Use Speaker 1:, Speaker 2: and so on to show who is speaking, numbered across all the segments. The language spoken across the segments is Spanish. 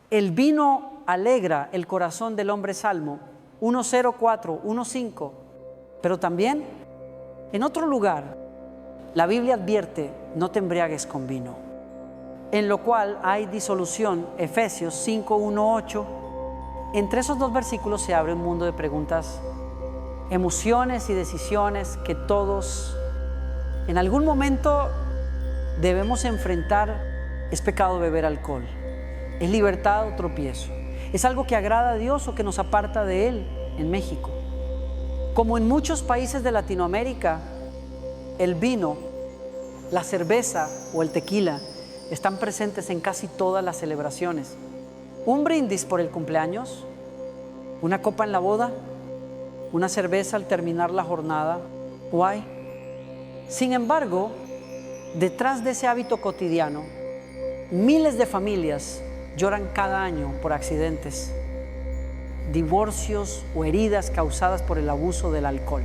Speaker 1: El vino alegra el corazón del hombre, Salmo 1:04, 1:5. Pero también, en otro lugar, la Biblia advierte: no te embriagues con vino, en lo cual hay disolución, Efesios 5:1-8. Entre esos dos versículos se abre un mundo de preguntas, emociones y decisiones que todos en algún momento debemos enfrentar. ¿Es pecado beber alcohol? ¿Es libertad o tropiezo? ¿Es algo que agrada a Dios o que nos aparta de Él? En México, como en muchos países de Latinoamérica, el vino, la cerveza o el tequila están presentes en casi todas las celebraciones. Un brindis por el cumpleaños, una copa en la boda, una cerveza al terminar la jornada. Why? Sin embargo, detrás de ese hábito cotidiano, miles de familias lloran cada año por accidentes, divorcios o heridas causadas por el abuso del alcohol.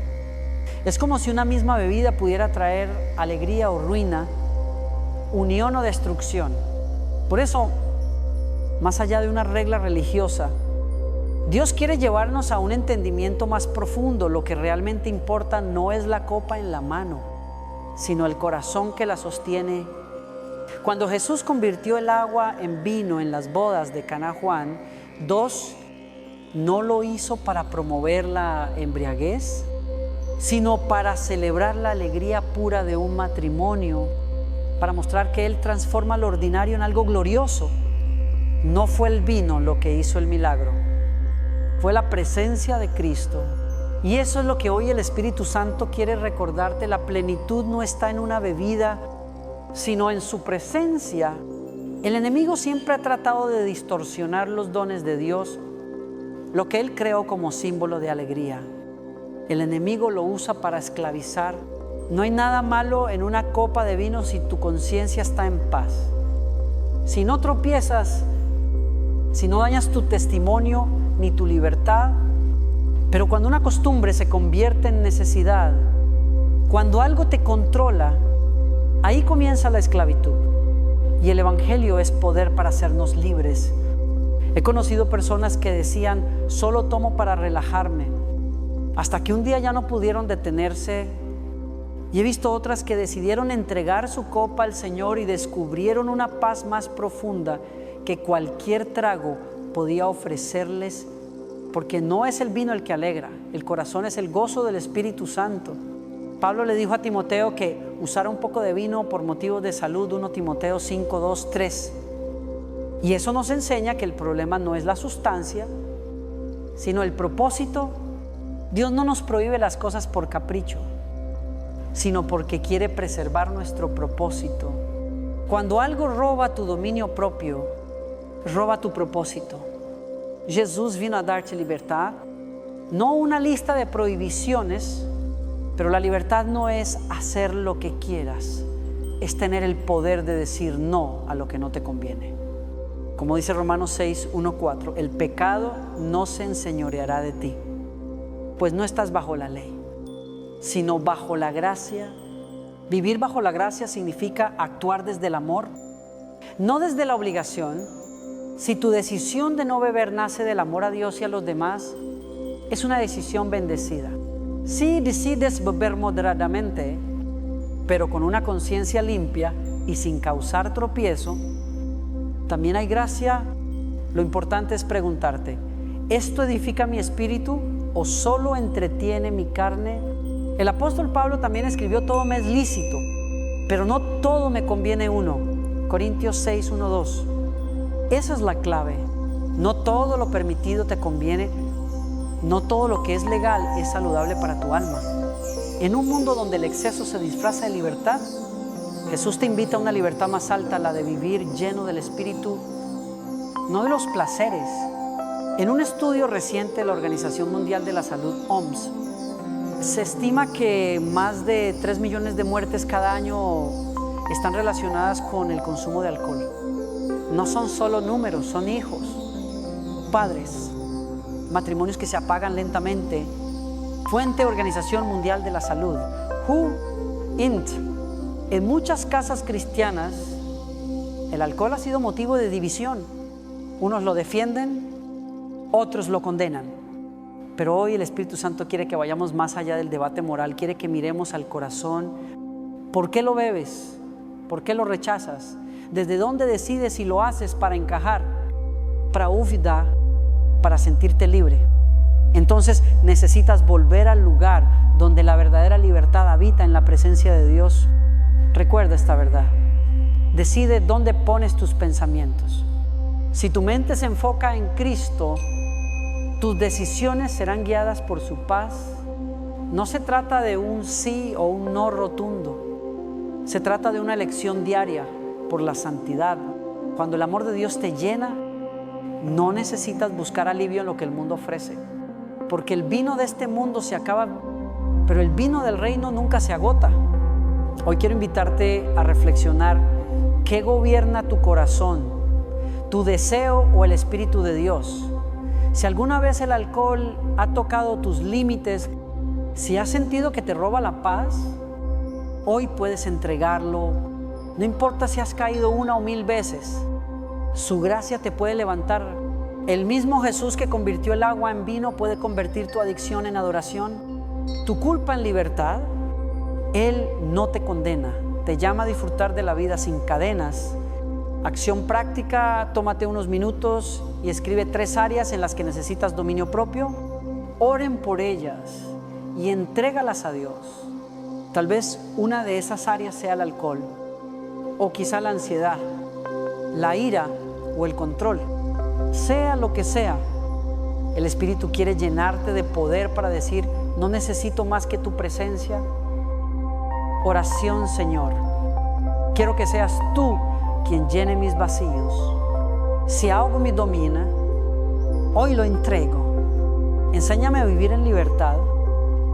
Speaker 1: Es como si una misma bebida pudiera traer alegría o ruina, unión o destrucción. Por eso, más allá de una regla religiosa, Dios quiere llevarnos a un entendimiento más profundo. Lo que realmente importa no es la copa en la mano, sino el corazón que la sostiene. Cuando Jesús convirtió el agua en vino en las bodas de Caná Juan 2, no lo hizo para promover la embriaguez, sino para celebrar la alegría pura de un matrimonio, para mostrar que Él transforma lo ordinario en algo glorioso. No fue el vino lo que hizo el milagro, fue la presencia de Cristo. Y eso es lo que hoy el Espíritu Santo quiere recordarte. La plenitud no está en una bebida, sino en su presencia. El enemigo siempre ha tratado de distorsionar los dones de Dios, lo que Él creó como símbolo de alegría. El enemigo lo usa para esclavizar. No hay nada malo en una copa de vino si tu conciencia está en paz. Si no tropiezas, si no dañas tu testimonio ni tu libertad. Pero cuando una costumbre se convierte en necesidad, cuando algo te controla, ahí comienza la esclavitud. Y el Evangelio es poder para hacernos libres. He conocido personas que decían: solo tomo para relajarme, hasta que un día ya no pudieron detenerse. Y he visto otras que decidieron entregar su copa al Señor y descubrieron una paz más profunda que cualquier trago podía ofrecerles, porque no es el vino el que alegra, el corazón es el gozo del Espíritu Santo. Pablo le dijo a Timoteo que usara un poco de vino por motivos de salud, 1 Timoteo 5:2-3. Y eso nos enseña que el problema no es la sustancia, sino el propósito. Dios no nos prohíbe las cosas por capricho, sino porque quiere preservar nuestro propósito. Cuando algo roba tu dominio propio, roba tu propósito. Jesús vino a darte libertad, no una lista de prohibiciones, pero la libertad no es hacer lo que quieras, es tener el poder de decir no a lo que no te conviene. Como dice Romanos 6:1-4, el pecado no se enseñoreará de ti, pues no estás bajo la ley, sino bajo la gracia. Vivir bajo la gracia significa actuar desde el amor, no desde la obligación. Si tu decisión de no beber nace del amor a Dios y a los demás, es una decisión bendecida. Si decides beber moderadamente, pero con una conciencia limpia y sin causar tropiezo, también hay gracia. Lo importante es preguntarte: ¿esto edifica mi espíritu o solo entretiene mi carne? El apóstol Pablo también escribió: todo me es lícito, pero no todo me conviene uno. Corintios 6:1-2. Esa es la clave. No todo lo permitido te conviene. No todo lo que es legal es saludable para tu alma. En un mundo donde el exceso se disfraza de libertad, Jesús te invita a una libertad más alta, la de vivir lleno del Espíritu, no de los placeres. En un estudio reciente de la Organización Mundial de la Salud, OMS, se estima que más de 3 millones de muertes cada año están relacionadas con el consumo de alcohol. No son solo números, son hijos, padres, matrimonios que se apagan lentamente. Fuente Organización Mundial de la Salud, WHO INT. En muchas casas cristianas, el alcohol ha sido motivo de división. Unos lo defienden, otros lo condenan. Pero hoy el Espíritu Santo quiere que vayamos más allá del debate moral, quiere que miremos al corazón. ¿Por qué lo bebes? ¿Por qué lo rechazas? ¿Desde dónde decides si lo haces para encajar? Pravda, para sentirte libre. Entonces necesitas volver al lugar donde la verdadera libertad habita en la presencia de Dios. Recuerda esta verdad. Decide dónde pones tus pensamientos. Si tu mente se enfoca en Cristo, tus decisiones serán guiadas por su paz. No se trata de un sí o un no rotundo. Se trata de una elección diaria por la santidad. Cuando el amor de Dios te llena, no necesitas buscar alivio en lo que el mundo ofrece. Porque el vino de este mundo se acaba, pero el vino del reino nunca se agota. Hoy quiero invitarte a reflexionar. ¿Qué gobierna tu corazón? ¿Tu deseo o el Espíritu de Dios? Si alguna vez el alcohol ha tocado tus límites, si has sentido que te roba la paz, hoy puedes entregarlo. No importa si has caído 1 o 1000 veces, su gracia te puede levantar. El mismo Jesús que convirtió el agua en vino puede convertir tu adicción en adoración, tu culpa en libertad. Él no te condena, te llama a disfrutar de la vida sin cadenas. Acción práctica: tómate unos minutos y escribe 3 áreas en las que necesitas dominio propio. Oren por ellas y entrégalas a Dios. Tal vez una de esas áreas sea el alcohol, o quizá la ansiedad, la ira o el control. Sea lo que sea, el Espíritu quiere llenarte de poder para decir: no necesito más que tu presencia. Oración: Señor, quiero que seas tú quien llene mis vacíos. Si algo me domina, hoy lo entrego. Enséñame a vivir en libertad,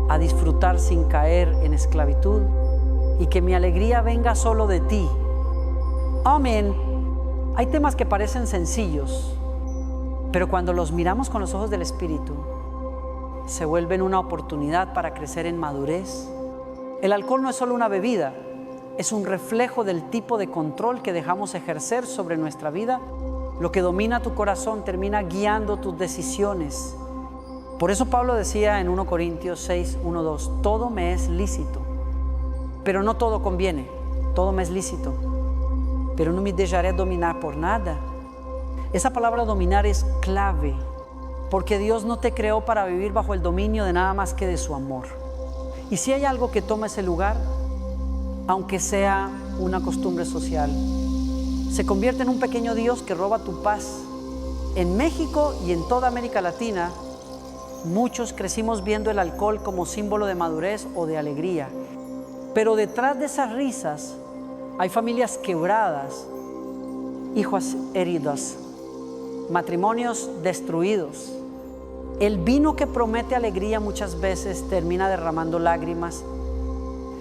Speaker 1: a disfrutar sin caer en esclavitud, y que mi alegría venga solo de ti. Amén. Hay temas que parecen sencillos, pero cuando los miramos con los ojos del Espíritu, se vuelven una oportunidad para crecer en madurez. El alcohol no es solo una bebida, es un reflejo del tipo de control que dejamos ejercer sobre nuestra vida. Lo que domina tu corazón termina guiando tus decisiones. Por eso Pablo decía en 1 Corintios 6, 1, 2: todo me es lícito, pero no todo conviene. Todo me es lícito, pero no me dejaré dominar por nada. Esa palabra dominar es clave, porque Dios no te creó para vivir bajo el dominio de nada más que de su amor. Y si hay algo que toma ese lugar, aunque sea una costumbre social, se convierte en un pequeño Dios que roba tu paz. En México y en toda América Latina, muchos crecimos viendo el alcohol como símbolo de madurez o de alegría. Pero detrás de esas risas hay familias quebradas, hijos heridos, matrimonios destruidos. El vino que promete alegría muchas veces termina derramando lágrimas.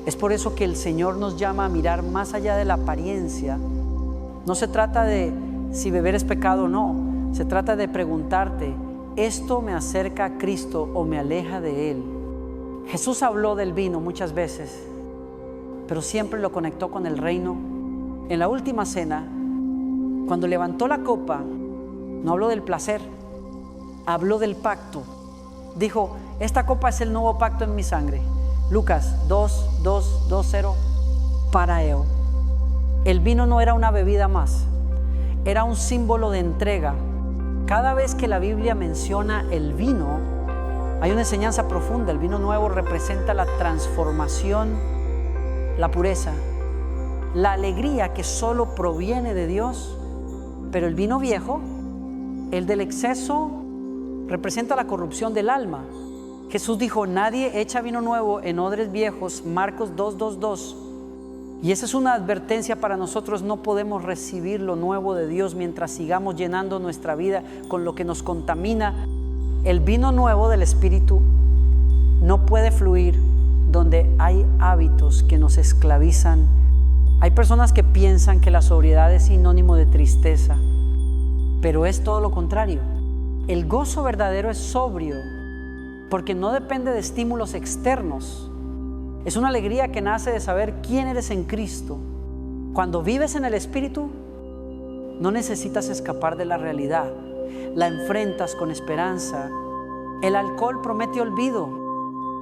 Speaker 1: Es por eso que el Señor nos llama a mirar más allá de la apariencia. No se trata de si beber es pecado o no. Se trata de preguntarte: ¿esto me acerca a Cristo o me aleja de Él? Jesús habló del vino muchas veces, pero siempre lo conectó con el reino. En la última cena, cuando levantó la copa, no habló del placer, habló del pacto. Dijo: esta copa es el nuevo pacto en mi sangre. Lucas 2:20, paraeo. El vino no era una bebida más, era un símbolo de entrega. Cada vez que la Biblia menciona el vino, hay una enseñanza profunda. El vino nuevo representa la transformación, la pureza, la alegría que solo proviene de Dios. Pero el vino viejo, el del exceso, representa la corrupción del alma. Jesús dijo: nadie echa vino nuevo en odres viejos, Marcos 2:22. Y esa es una advertencia para nosotros. No podemos recibir lo nuevo de Dios mientras sigamos llenando nuestra vida con lo que nos contamina. El vino nuevo del Espíritu no puede fluir donde hay hábitos que nos esclavizan. Hay personas que piensan que la sobriedad es sinónimo de tristeza, pero es todo lo contrario. El gozo verdadero es sobrio, porque no depende de estímulos externos. Es una alegría que nace de saber quién eres en Cristo. Cuando vives en el Espíritu, No necesitas escapar de la realidad. La enfrentas con esperanza. El alcohol promete olvido,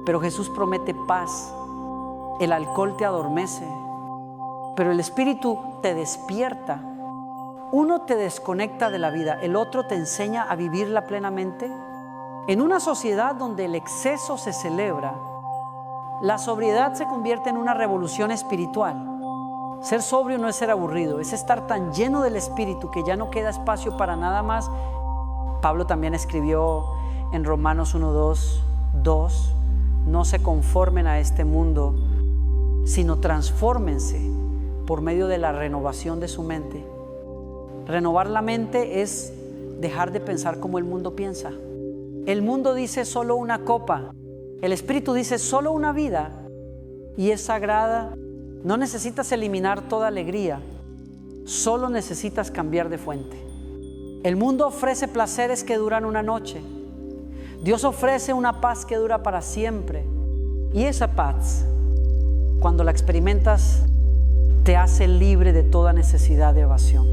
Speaker 1: pero Jesús promete paz. El alcohol te adormece, pero el Espíritu te despierta. Uno te desconecta de la vida, el otro te enseña a vivirla plenamente. En una sociedad donde el exceso se celebra, la sobriedad se convierte en una revolución espiritual. Ser sobrio no es ser aburrido, es estar tan lleno del Espíritu que ya no queda espacio para nada más. Pablo también escribió en Romanos 1:2, no se conformen a este mundo, sino transfórmense por medio de la renovación de su mente. Renovar la mente es dejar de pensar como el mundo piensa. El mundo dice solo una copa, el Espíritu dice solo una vida, y es sagrada. No necesitas eliminar toda alegría, solo necesitas cambiar de fuente. El mundo ofrece placeres que duran una noche. Dios ofrece una paz que dura para siempre. Y esa paz, cuando la experimentas, te hace libre de toda necesidad de evasión.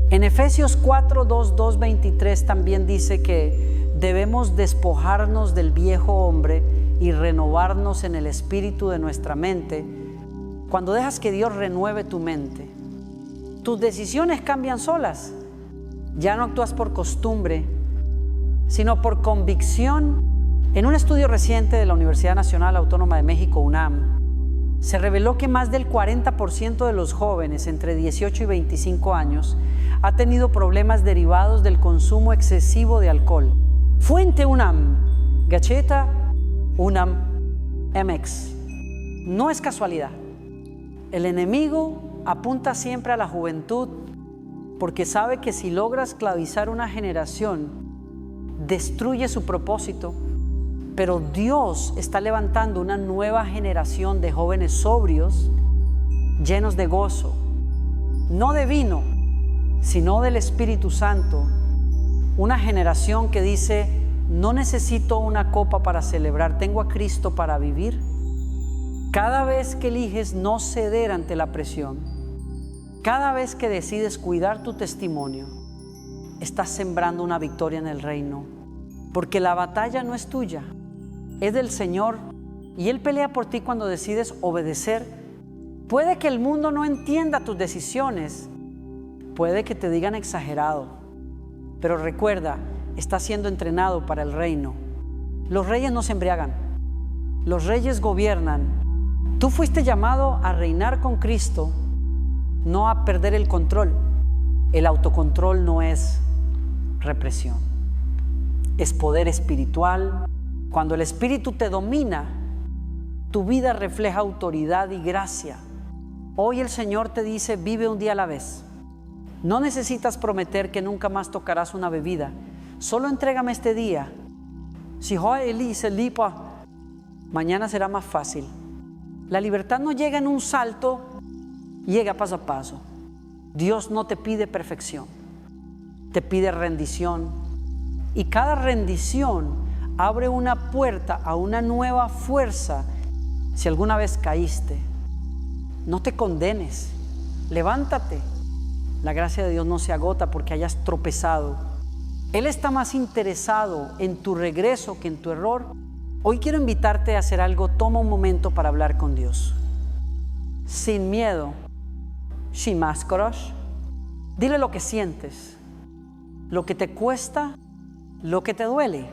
Speaker 1: En Efesios 4:2-23 también dice que debemos despojarnos del viejo hombre y renovarnos en el espíritu de nuestra mente. Cuando dejas que Dios renueve tu mente, tus decisiones cambian solas. Ya no actúas por costumbre, sino por convicción. En un estudio reciente de la Universidad Nacional Autónoma de México, UNAM, se reveló que más del 40% de los jóvenes entre 18 y 25 años ha tenido problemas derivados del consumo excesivo de alcohol. Fuente UNAM, Gacheta, UNAM, MX. No es casualidad. El enemigo apunta siempre a la juventud porque sabe que si logra esclavizar una generación, destruye su propósito. Pero Dios está levantando una nueva generación de jóvenes sobrios, llenos de gozo, no de vino, sino del Espíritu Santo. Una generación que dice, no necesito una copa para celebrar, tengo a Cristo para vivir. Cada vez que eliges no ceder ante la presión, cada vez que decides cuidar tu testimonio, estás sembrando una victoria en el reino, porque la batalla no es tuya, es del Señor, y Él pelea por ti cuando decides obedecer. Puede que el mundo no entienda tus decisiones, puede que te digan exagerado, pero recuerda, estás siendo entrenado para el reino. Los reyes no se embriagan, los reyes gobiernan. Tú fuiste llamado a reinar con Cristo, no a perder el control. El autocontrol no es represión, es poder espiritual. Cuando el Espíritu te domina, tu vida refleja autoridad y gracia. Hoy el Señor te dice, vive un día a la vez. No necesitas prometer que nunca más tocarás una bebida. Solo entrégame este día. Si hoy Elise lipa, mañana será más fácil. La libertad no llega en un salto, llega paso a paso. Dios no te pide perfección, te pide rendición. Y cada rendición abre una puerta a una nueva fuerza. Si alguna vez caíste, no te condenes, levántate. La gracia de Dios no se agota porque hayas tropezado. Él está más interesado en tu regreso que en tu error. Hoy quiero invitarte a hacer algo. Toma un momento para hablar con Dios. Sin miedo, sin máscaras. Dile lo que sientes, lo que te cuesta, lo que te duele.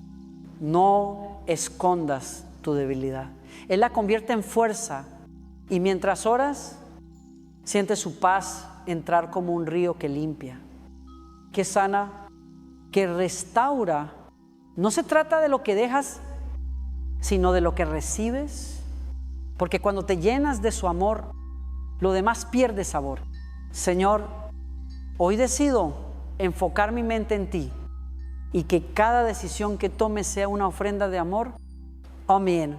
Speaker 1: No escondas tu debilidad. Él la convierte en fuerza y mientras oras, siente su paz entrar como un río que limpia, que sana, que restaura. No se trata de lo que dejas, sino de lo que recibes, porque cuando te llenas de su amor, lo demás pierde sabor. Señor, hoy decido enfocar mi mente en ti y que cada decisión que tome sea una ofrenda de amor. Amén.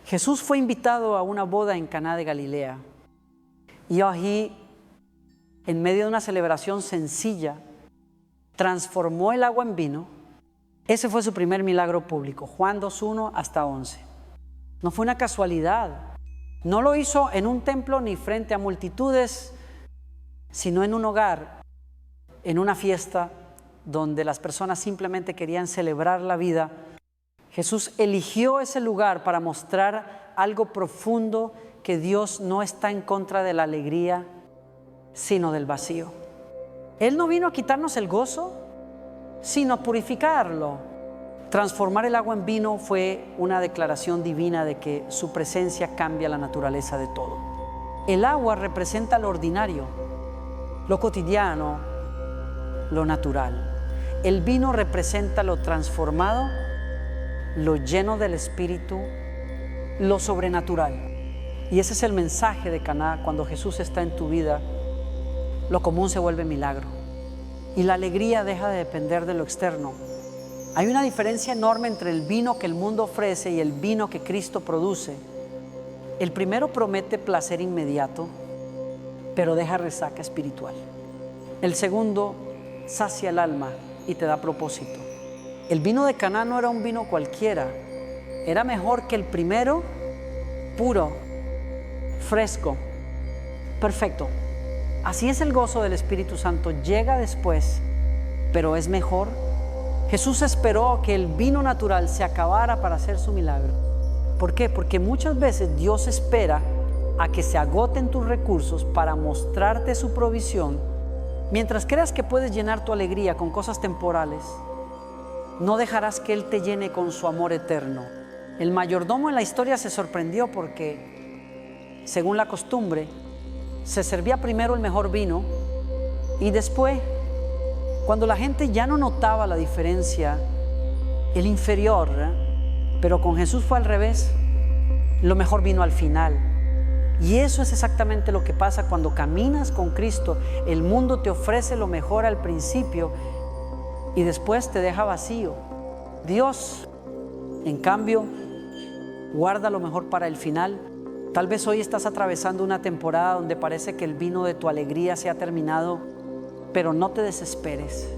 Speaker 1: Jesús fue invitado a una boda en Caná de Galilea y allí, en medio de una celebración sencilla, transformó el agua en vino. Ese fue su primer milagro público, Juan 2:1 hasta 11. No fue una casualidad. No lo hizo en un templo ni frente a multitudes, sino en un hogar en una fiesta donde las personas simplemente querían celebrar la vida, Jesús eligió ese lugar para mostrar algo profundo, que Dios no está en contra de la alegría, sino del vacío. Él no vino a quitarnos el gozo, sino a purificarlo. Transformar el agua en vino fue una declaración divina de que su presencia cambia la naturaleza de todo. El agua representa lo ordinario, lo cotidiano, lo natural. El vino representa lo transformado, lo lleno del Espíritu, lo sobrenatural. Y ese es el mensaje de Caná. Cuando Jesús está en tu vida, lo común se vuelve milagro y la alegría deja de depender de lo externo. Hay una diferencia enorme entre el vino que el mundo ofrece y el vino que Cristo produce. El primero promete placer inmediato, pero deja resaca espiritual. El segundo sacia el alma y te da propósito. El vino de Caná no era un vino cualquiera, era mejor que el primero, puro, fresco, perfecto. Así es el gozo del Espíritu Santo, llega después, pero es mejor. Jesús esperó que el vino natural se acabara para hacer su milagro. ¿Por qué? Porque muchas veces Dios espera a que se agoten tus recursos para mostrarte su provisión. Mientras creas que puedes llenar tu alegría con cosas temporales, no dejarás que Él te llene con su amor eterno. El mayordomo en la historia se sorprendió porque, según la costumbre, se servía primero el mejor vino y después, cuando la gente ya no notaba la diferencia, el inferior, pero con Jesús fue al revés, lo mejor vino al final. Y eso es exactamente lo que pasa cuando caminas con Cristo. El mundo te ofrece lo mejor al principio y después te deja vacío. Dios, en cambio, guarda lo mejor para el final. Tal vez hoy estás atravesando una temporada donde parece que el vino de tu alegría se ha terminado, pero no te desesperes.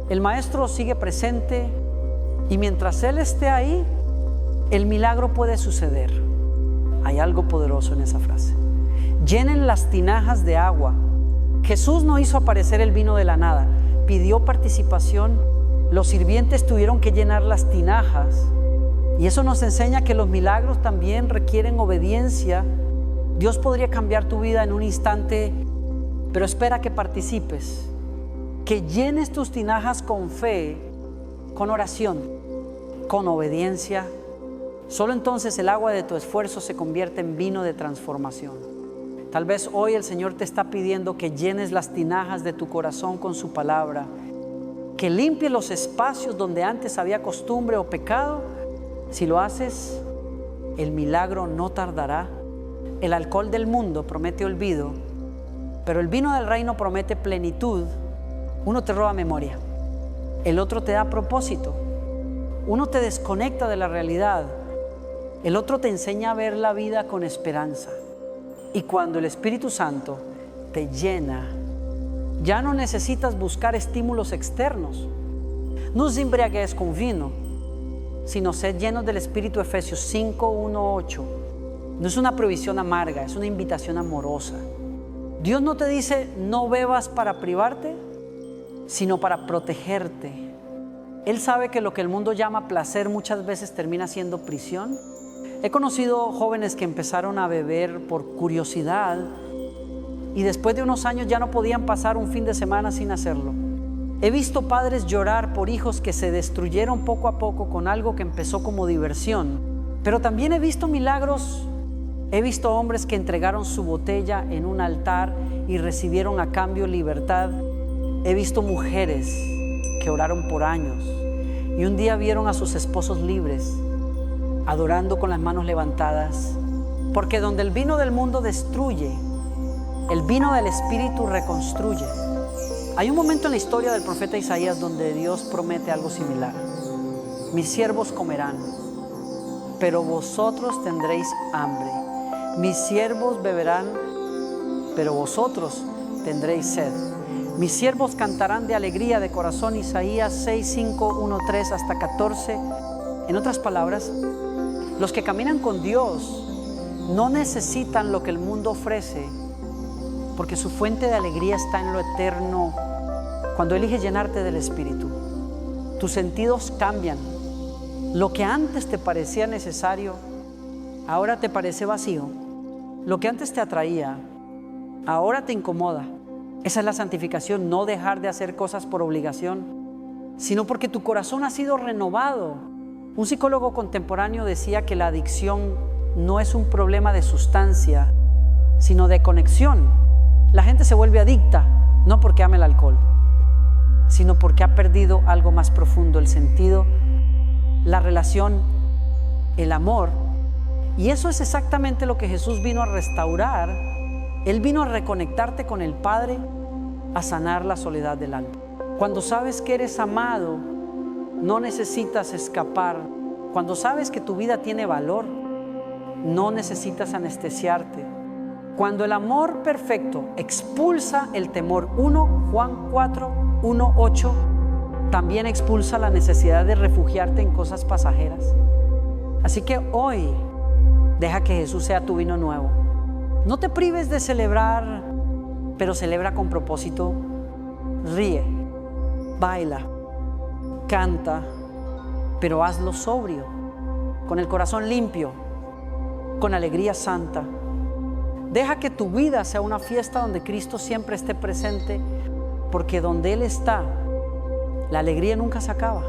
Speaker 1: El Maestro sigue presente y mientras Él esté ahí, el milagro puede suceder. Hay algo poderoso en esa frase. Llenen las tinajas de agua. Jesús no hizo aparecer el vino de la nada, pidió participación. Los sirvientes tuvieron que llenar las tinajas. Y eso nos enseña que los milagros también requieren obediencia. Dios podría cambiar tu vida en un instante, pero espera que participes, que llenes tus tinajas con fe, con oración, con obediencia. Solo entonces el agua de tu esfuerzo se convierte en vino de transformación. Tal vez hoy el Señor te está pidiendo que llenes las tinajas de tu corazón con su palabra, que limpie los espacios donde antes había costumbre o pecado. Si lo haces, el milagro no tardará. El alcohol del mundo promete olvido, pero el vino del reino promete plenitud. Uno te roba memoria, el otro te da propósito, uno te desconecta de la realidad, el otro te enseña a ver la vida con esperanza. Y cuando el Espíritu Santo te llena, ya no necesitas buscar estímulos externos. No os embriaguéis con vino, sino sed llenos del Espíritu. Efesios 5, 1, 8. No es una prohibición amarga, es una invitación amorosa. Dios no te dice no bebas para privarte, sino para protegerte. Él sabe que lo que el mundo llama placer muchas veces termina siendo prisión. He conocido jóvenes que empezaron a beber por curiosidad y después de unos años ya no podían pasar un fin de semana sin hacerlo. He visto padres llorar por hijos que se destruyeron poco a poco con algo que empezó como diversión. Pero también he visto milagros. He visto hombres que entregaron su botella en un altar y recibieron a cambio libertad. He visto mujeres que oraron por años y un día vieron a sus esposos libres, adorando con las manos levantadas. Porque donde el vino del mundo destruye, el vino del Espíritu reconstruye. Hay un momento en la historia del profeta Isaías donde Dios promete algo similar. Mis siervos comerán, pero vosotros tendréis hambre. Mis siervos beberán, pero vosotros tendréis sed. Mis siervos cantarán de alegría de corazón. Isaías 6, 5, 1, 3 hasta 14. En otras palabras, los que caminan con Dios no necesitan lo que el mundo ofrece, porque su fuente de alegría está en lo eterno Cuando eliges llenarte del Espíritu, tus sentidos cambian. Lo que antes te parecía necesario, ahora te parece vacío. Lo que antes te atraía, ahora te incomoda. Esa es la santificación, no dejar de hacer cosas por obligación, sino porque tu corazón ha sido renovado. Un psicólogo contemporáneo decía que la adicción no es un problema de sustancia, sino de conexión. La gente se vuelve adicta, no porque ame el alcohol, sino porque ha perdido algo más profundo, el sentido, la relación, el amor. Y eso es exactamente lo que Jesús vino a restaurar. Él vino a reconectarte con el Padre, a sanar la soledad del alma. Cuando sabes que eres amado, no necesitas escapar. Cuando sabes que tu vida tiene valor, no necesitas anestesiarte. Cuando el amor perfecto expulsa el temor, 1 Juan 4, 1, 8, también expulsa la necesidad de refugiarte en cosas pasajeras. Así que hoy, deja que Jesús sea tu vino nuevo. No te prives de celebrar, pero celebra con propósito. Ríe, baila, canta, pero hazlo sobrio, con el corazón limpio, con alegría santa. Deja que tu vida sea una fiesta donde Cristo siempre esté presente, porque donde Él está, la alegría nunca se acaba.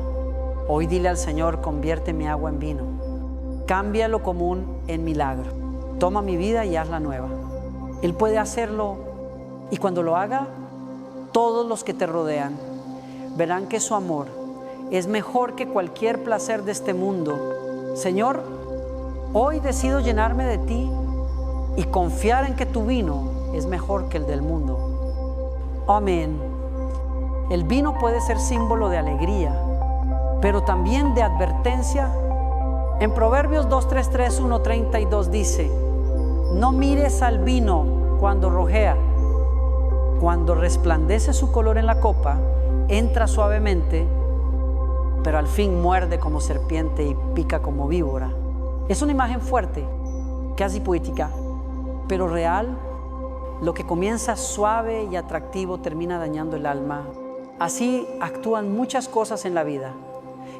Speaker 1: Hoy dile al Señor: convierte mi agua en vino, cambia lo común en milagro, toma mi vida y hazla nueva. Él puede hacerlo, y cuando lo haga, todos los que te rodean verán que su amor es mejor que cualquier placer de este mundo. Señor, hoy decido llenarme de ti y confiar en que tu vino es mejor que el del mundo. Amén. El vino puede ser símbolo de alegría, pero también de advertencia. En Proverbios 2:33, 1:32 dice: no mires al vino cuando rojea. Cuando resplandece su color en la copa, entra suavemente, pero al fin muerde como serpiente y pica como víbora. Es una imagen fuerte, casi poética, pero real. Lo que comienza suave y atractivo termina dañando el alma. Así actúan muchas cosas en la vida.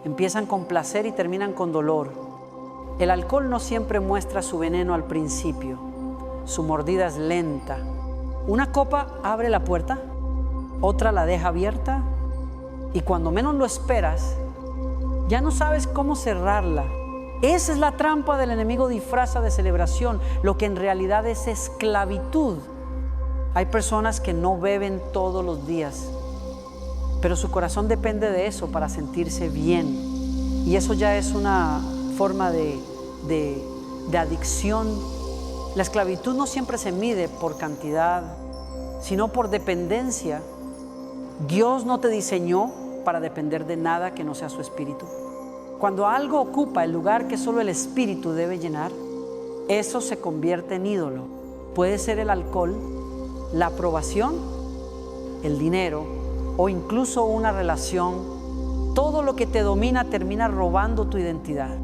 Speaker 1: Empiezan con placer y terminan con dolor. El alcohol no siempre muestra su veneno al principio. Su mordida es lenta. Una copa abre la puerta, otra la deja abierta, y cuando menos lo esperas, ya no sabes cómo cerrarla. Esa es la trampa del enemigo. Disfraza de celebración lo que en realidad es esclavitud. Hay personas que no beben todos los días, pero su corazón depende de eso para sentirse bien, y eso ya es una forma de adicción. La esclavitud no siempre se mide por cantidad, sino por dependencia. Dios no te diseñó para depender de nada que no sea su espíritu. Cuando algo ocupa el lugar que solo el espíritu debe llenar, eso se convierte en ídolo. Puede ser el alcohol, la aprobación, el dinero o incluso una relación. Todo lo que te domina termina robando tu identidad.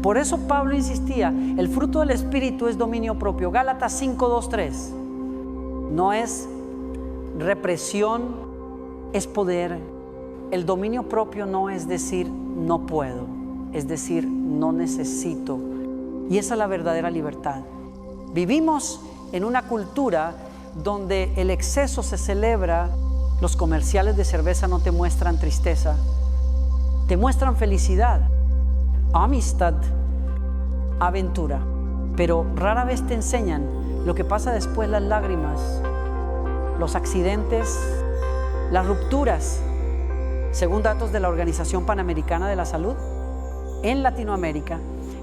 Speaker 1: Por eso Pablo insistía: el fruto del Espíritu es dominio propio. Gálatas 5, 2, 3. No es represión, es poder. El dominio propio no es decir no puedo, es decir no necesito. Y esa es la verdadera libertad. Vivimos en una cultura donde el exceso se celebra. Los comerciales de cerveza no te muestran tristeza, te muestran felicidad, amistad, aventura, pero rara vez te enseñan lo que pasa después: las lágrimas, los accidentes, las rupturas. Según datos de la Organización Panamericana de la Salud, en Latinoamérica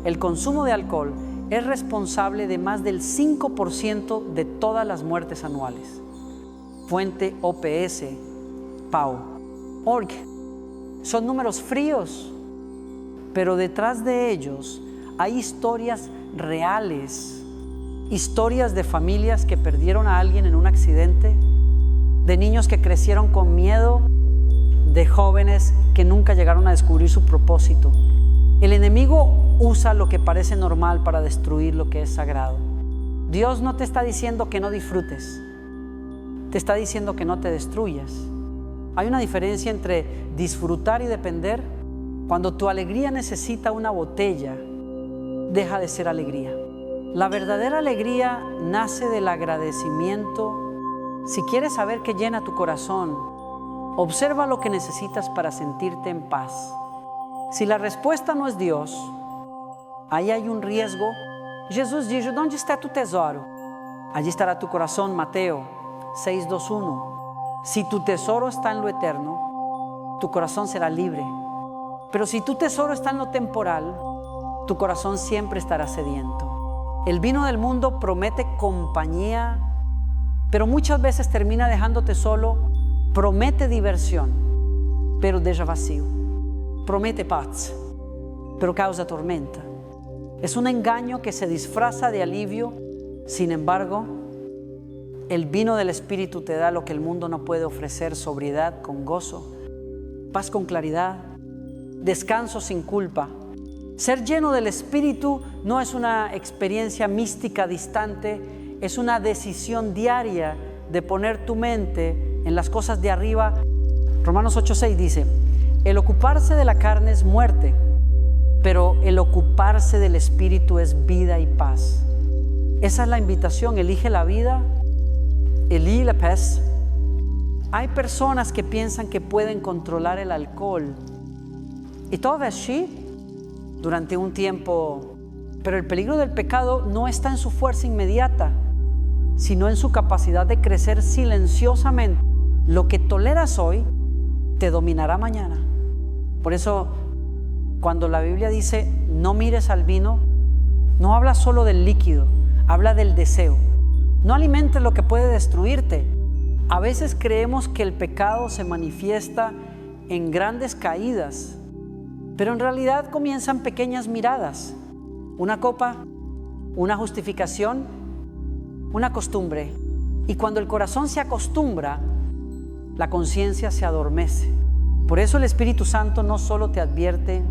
Speaker 1: el consumo de alcohol es responsable de más del 5% de todas las muertes anuales. Fuente OPS, PAO.org. Son números fríos, pero detrás de ellos hay historias reales, historias de familias que perdieron a alguien en un accidente, de niños que crecieron con miedo, de jóvenes que nunca llegaron a descubrir su propósito. El enemigo usa lo que parece normal para destruir lo que es sagrado. Dios no te está diciendo que no disfrutes, te está diciendo que no te destruyas. Hay una diferencia entre disfrutar y depender. Cuando tu alegría necesita una botella, deja de ser alegría. La verdadera alegría nace del agradecimiento. Si quieres saber qué llena tu corazón, observa lo que necesitas para sentirte en paz. Si la respuesta no es Dios, ahí hay un riesgo. Jesús dijo: ¿dónde está tu tesoro? Allí estará tu corazón. Mateo 6:21. Si tu tesoro está en lo eterno, tu corazón será libre. Pero si tu tesoro está en lo temporal, tu corazón siempre estará sediento. El vino del mundo promete compañía, pero muchas veces termina dejándote solo. Promete diversión, pero deja vacío. Promete paz, pero causa tormenta. Es un engaño que se disfraza de alivio. Sin embargo, el vino del Espíritu te da lo que el mundo no puede ofrecer: sobriedad con gozo, paz con claridad, descanso sin culpa. Ser lleno del Espíritu no es una experiencia mística distante, es una decisión diaria de poner tu mente en las cosas de arriba. Romanos 8:6 dice: el ocuparse de la carne es muerte, pero el ocuparse del Espíritu es vida y paz. Esa es la invitación. Elige la vida, elige la paz. Hay personas que piensan que pueden controlar el alcohol, y talvez sí, durante un tiempo, pero el peligro del pecado no está en su fuerza inmediata, sino en su capacidad de crecer silenciosamente. Lo que toleras hoy te dominará mañana. Por eso, cuando la Biblia dice no mires al vino, no habla solo del líquido, habla del deseo. No alimentes lo que puede destruirte. A veces creemos que el pecado se manifiesta en grandes caídas, pero en realidad comienzan pequeñas miradas. Una copa, una justificación, una costumbre. Y cuando el corazón se acostumbra, la conciencia se adormece. Por eso el Espíritu Santo no solo te advierte,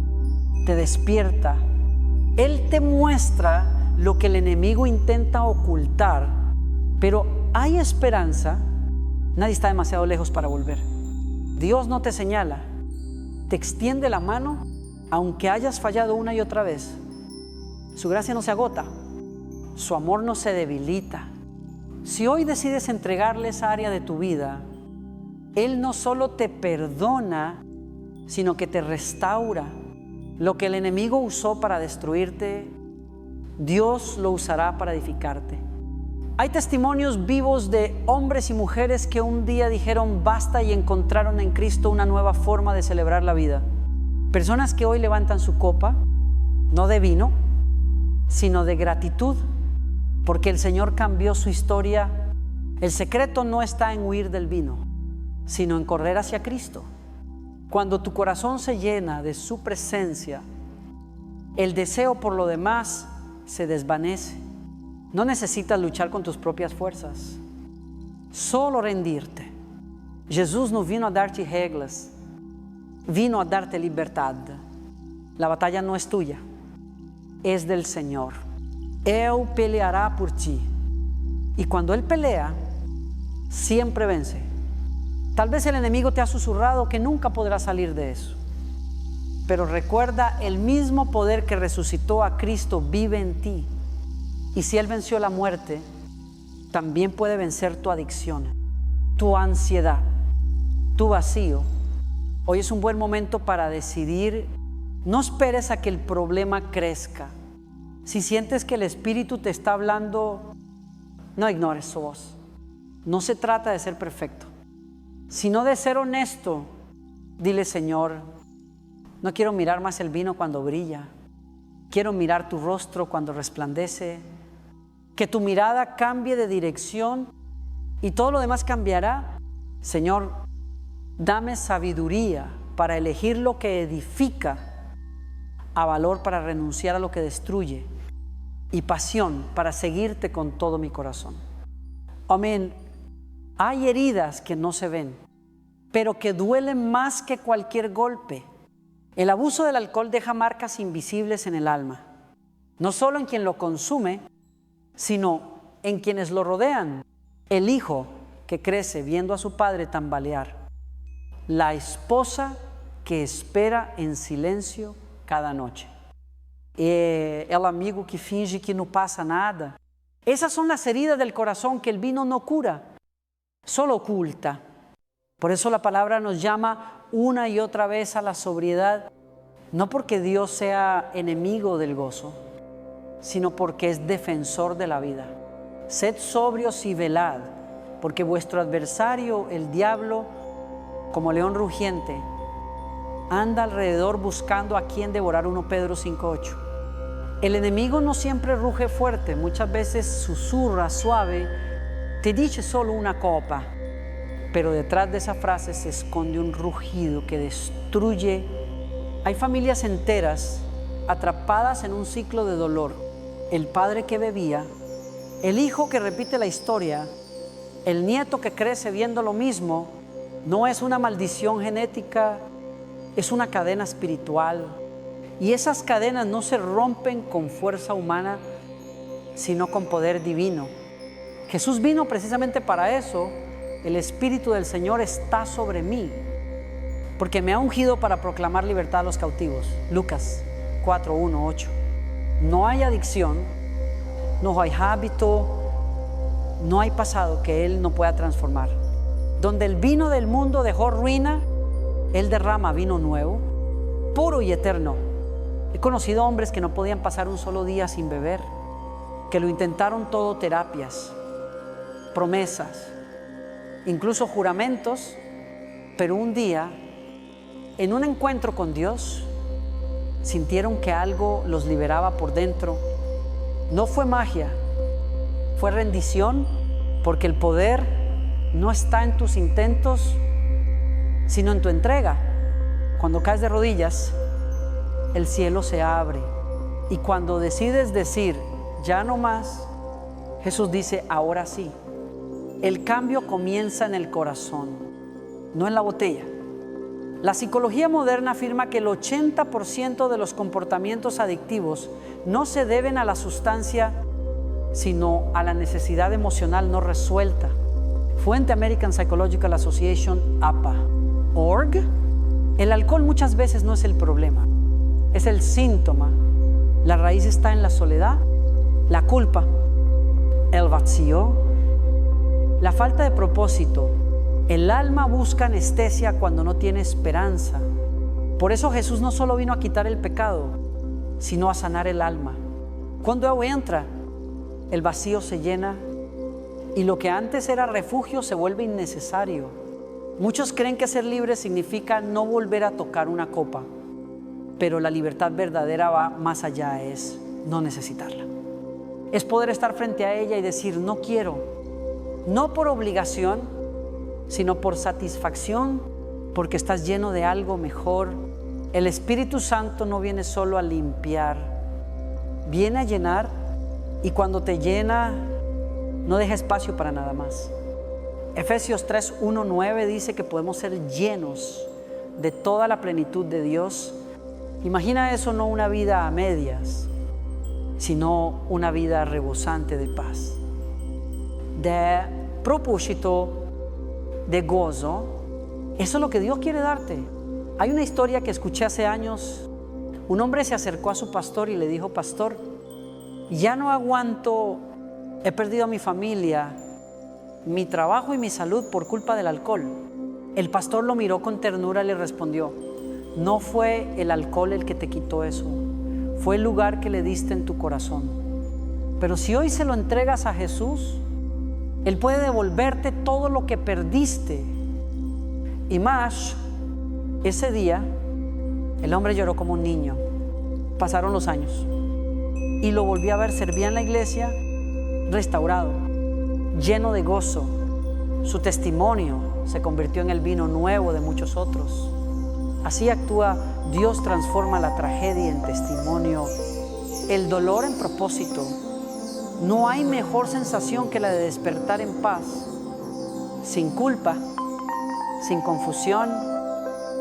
Speaker 1: te despierta. Él te muestra lo que el enemigo intenta ocultar, pero hay esperanza. Nadie está demasiado lejos para volver. Dios no te señala, te extiende la mano, aunque hayas fallado una y otra vez. Su gracia no se agota, su amor no se debilita. Si hoy decides entregarle esa área de tu vida, Él no solo te perdona, sino que te restaura. Lo que el enemigo usó para destruirte, Dios lo usará para edificarte. Hay testimonios vivos de hombres y mujeres que un día dijeron basta y encontraron en Cristo una nueva forma de celebrar la vida. Personas que hoy levantan su copa, no de vino, sino de gratitud, porque el Señor cambió su historia. El secreto no está en huir del vino, sino en correr hacia Cristo. Cuando tu corazón se llena de su presencia, el deseo por lo demás se desvanece. No necesitas luchar con tus propias fuerzas, solo rendirte. Jesús no vino a darte reglas, vino a darte libertad. La batalla no es tuya, es del Señor. Él peleará por ti. Y cuando Él pelea, siempre vence. Tal vez el enemigo te ha susurrado que nunca podrás salir de eso. Pero recuerda, el mismo poder que resucitó a Cristo vive en ti. Y si Él venció la muerte, también puede vencer tu adicción, tu ansiedad, tu vacío. Hoy es un buen momento para decidir. No esperes a que el problema crezca. Si sientes que el Espíritu te está hablando, no ignores su voz. No se trata de ser perfecto, sino de ser honesto. Dile: Señor, no quiero mirar más el vino cuando brilla. Quiero mirar tu rostro cuando resplandece. Que tu mirada cambie de dirección y todo lo demás cambiará. Señor, dame sabiduría para elegir lo que edifica, a valor para renunciar a lo que destruye, y pasión para seguirte con todo mi corazón. Amén. Hay heridas que no se ven, pero que duelen más que cualquier golpe. El abuso del alcohol deja marcas invisibles en el alma, no solo en quien lo consume, sino en quienes lo rodean. El hijo que crece viendo a su padre tambalear, la esposa que espera em silêncio cada noite. El amigo que finge que não passa nada. Esas son las heridas del corazón que el vino no cura, solo oculta. Por eso la palabra nos llama una y otra vez a la sobriedad, no porque Dios sea enemigo del gozo, sino porque es defensor de la vida. Sed sobrios y velad, porque vuestro adversario, el diablo, como león rugiente, anda alrededor buscando a quien devorar. 1 Pedro 5:8. El enemigo no siempre ruge fuerte, muchas veces susurra suave, te dice solo una copa, pero detrás de esa frase se esconde un rugido que destruye. Hay familias enteras atrapadas en un ciclo de dolor. El padre que bebía, el hijo que repite la historia, el nieto que crece viendo lo mismo. No es una maldición genética, es una cadena espiritual. Y esas cadenas no se rompen con fuerza humana, sino con poder divino. Jesús vino precisamente para eso. El Espíritu del Señor está sobre mí, porque me ha ungido para proclamar libertad a los cautivos. Lucas 4:1-8. No hay adicción, no hay hábito, no hay pasado que Él no pueda transformar. Donde el vino del mundo dejó ruina, Él derrama vino nuevo, puro y eterno. He conocido hombres que no podían pasar un solo día sin beber, que lo intentaron todo, terapias, promesas, incluso juramentos, pero un día, en un encuentro con Dios, sintieron que algo los liberaba por dentro. No fue magia, fue rendición, porque el poder no está en tus intentos, sino en tu entrega. Cuando caes de rodillas, el cielo se abre, y cuando decides decir ya no más, Jesús dice ahora sí. El cambio comienza en el corazón, no en la botella. La psicología moderna afirma que el 80% de los comportamientos adictivos no se deben a la sustancia, sino a la necesidad emocional no resuelta. Fuente American Psychological Association, APA. Org. El alcohol muchas veces no es el problema, es el síntoma. La raíz está en la soledad, la culpa, el vacío, la falta de propósito. El alma busca anestesia cuando no tiene esperanza. Por eso Jesús no solo vino a quitar el pecado, sino a sanar el alma. Cuando agua entra, el vacío se llena y lo que antes era refugio se vuelve innecesario. Muchos creen que ser libre significa no volver a tocar una copa, pero la libertad verdadera va más allá, es no necesitarla. Es poder estar frente a ella y decir no quiero, no por obligación, sino por satisfacción, porque estás lleno de algo mejor. El Espíritu Santo no viene solo a limpiar, viene a llenar, y cuando te llena, no deja espacio para nada más. Efesios 3:1-9 dice que podemos ser llenos de toda la plenitud de Dios. Imagina eso, no una vida a medias, sino una vida rebosante de paz, de propósito, de gozo. Eso es lo que Dios quiere darte. Hay una historia que escuché hace años. Un hombre se acercó a su pastor y le dijo: pastor, ya no aguanto, he perdido a mi familia, mi trabajo y mi salud por culpa del alcohol. El pastor lo miró con ternura y le respondió: no fue el alcohol el que te quitó eso, fue el lugar que le diste en tu corazón. Pero si hoy se lo entregas a Jesús, Él puede devolverte todo lo que perdiste. Y más, ese día, el hombre lloró como un niño. Pasaron los años y lo volví a ver, servía en la iglesia, restaurado, lleno de gozo. Su testimonio se convirtió en el vino nuevo de muchos otros. Así actúa Dios, transforma la tragedia en testimonio, el dolor en propósito. No hay mejor sensación que la de despertar en paz, sin culpa, sin confusión,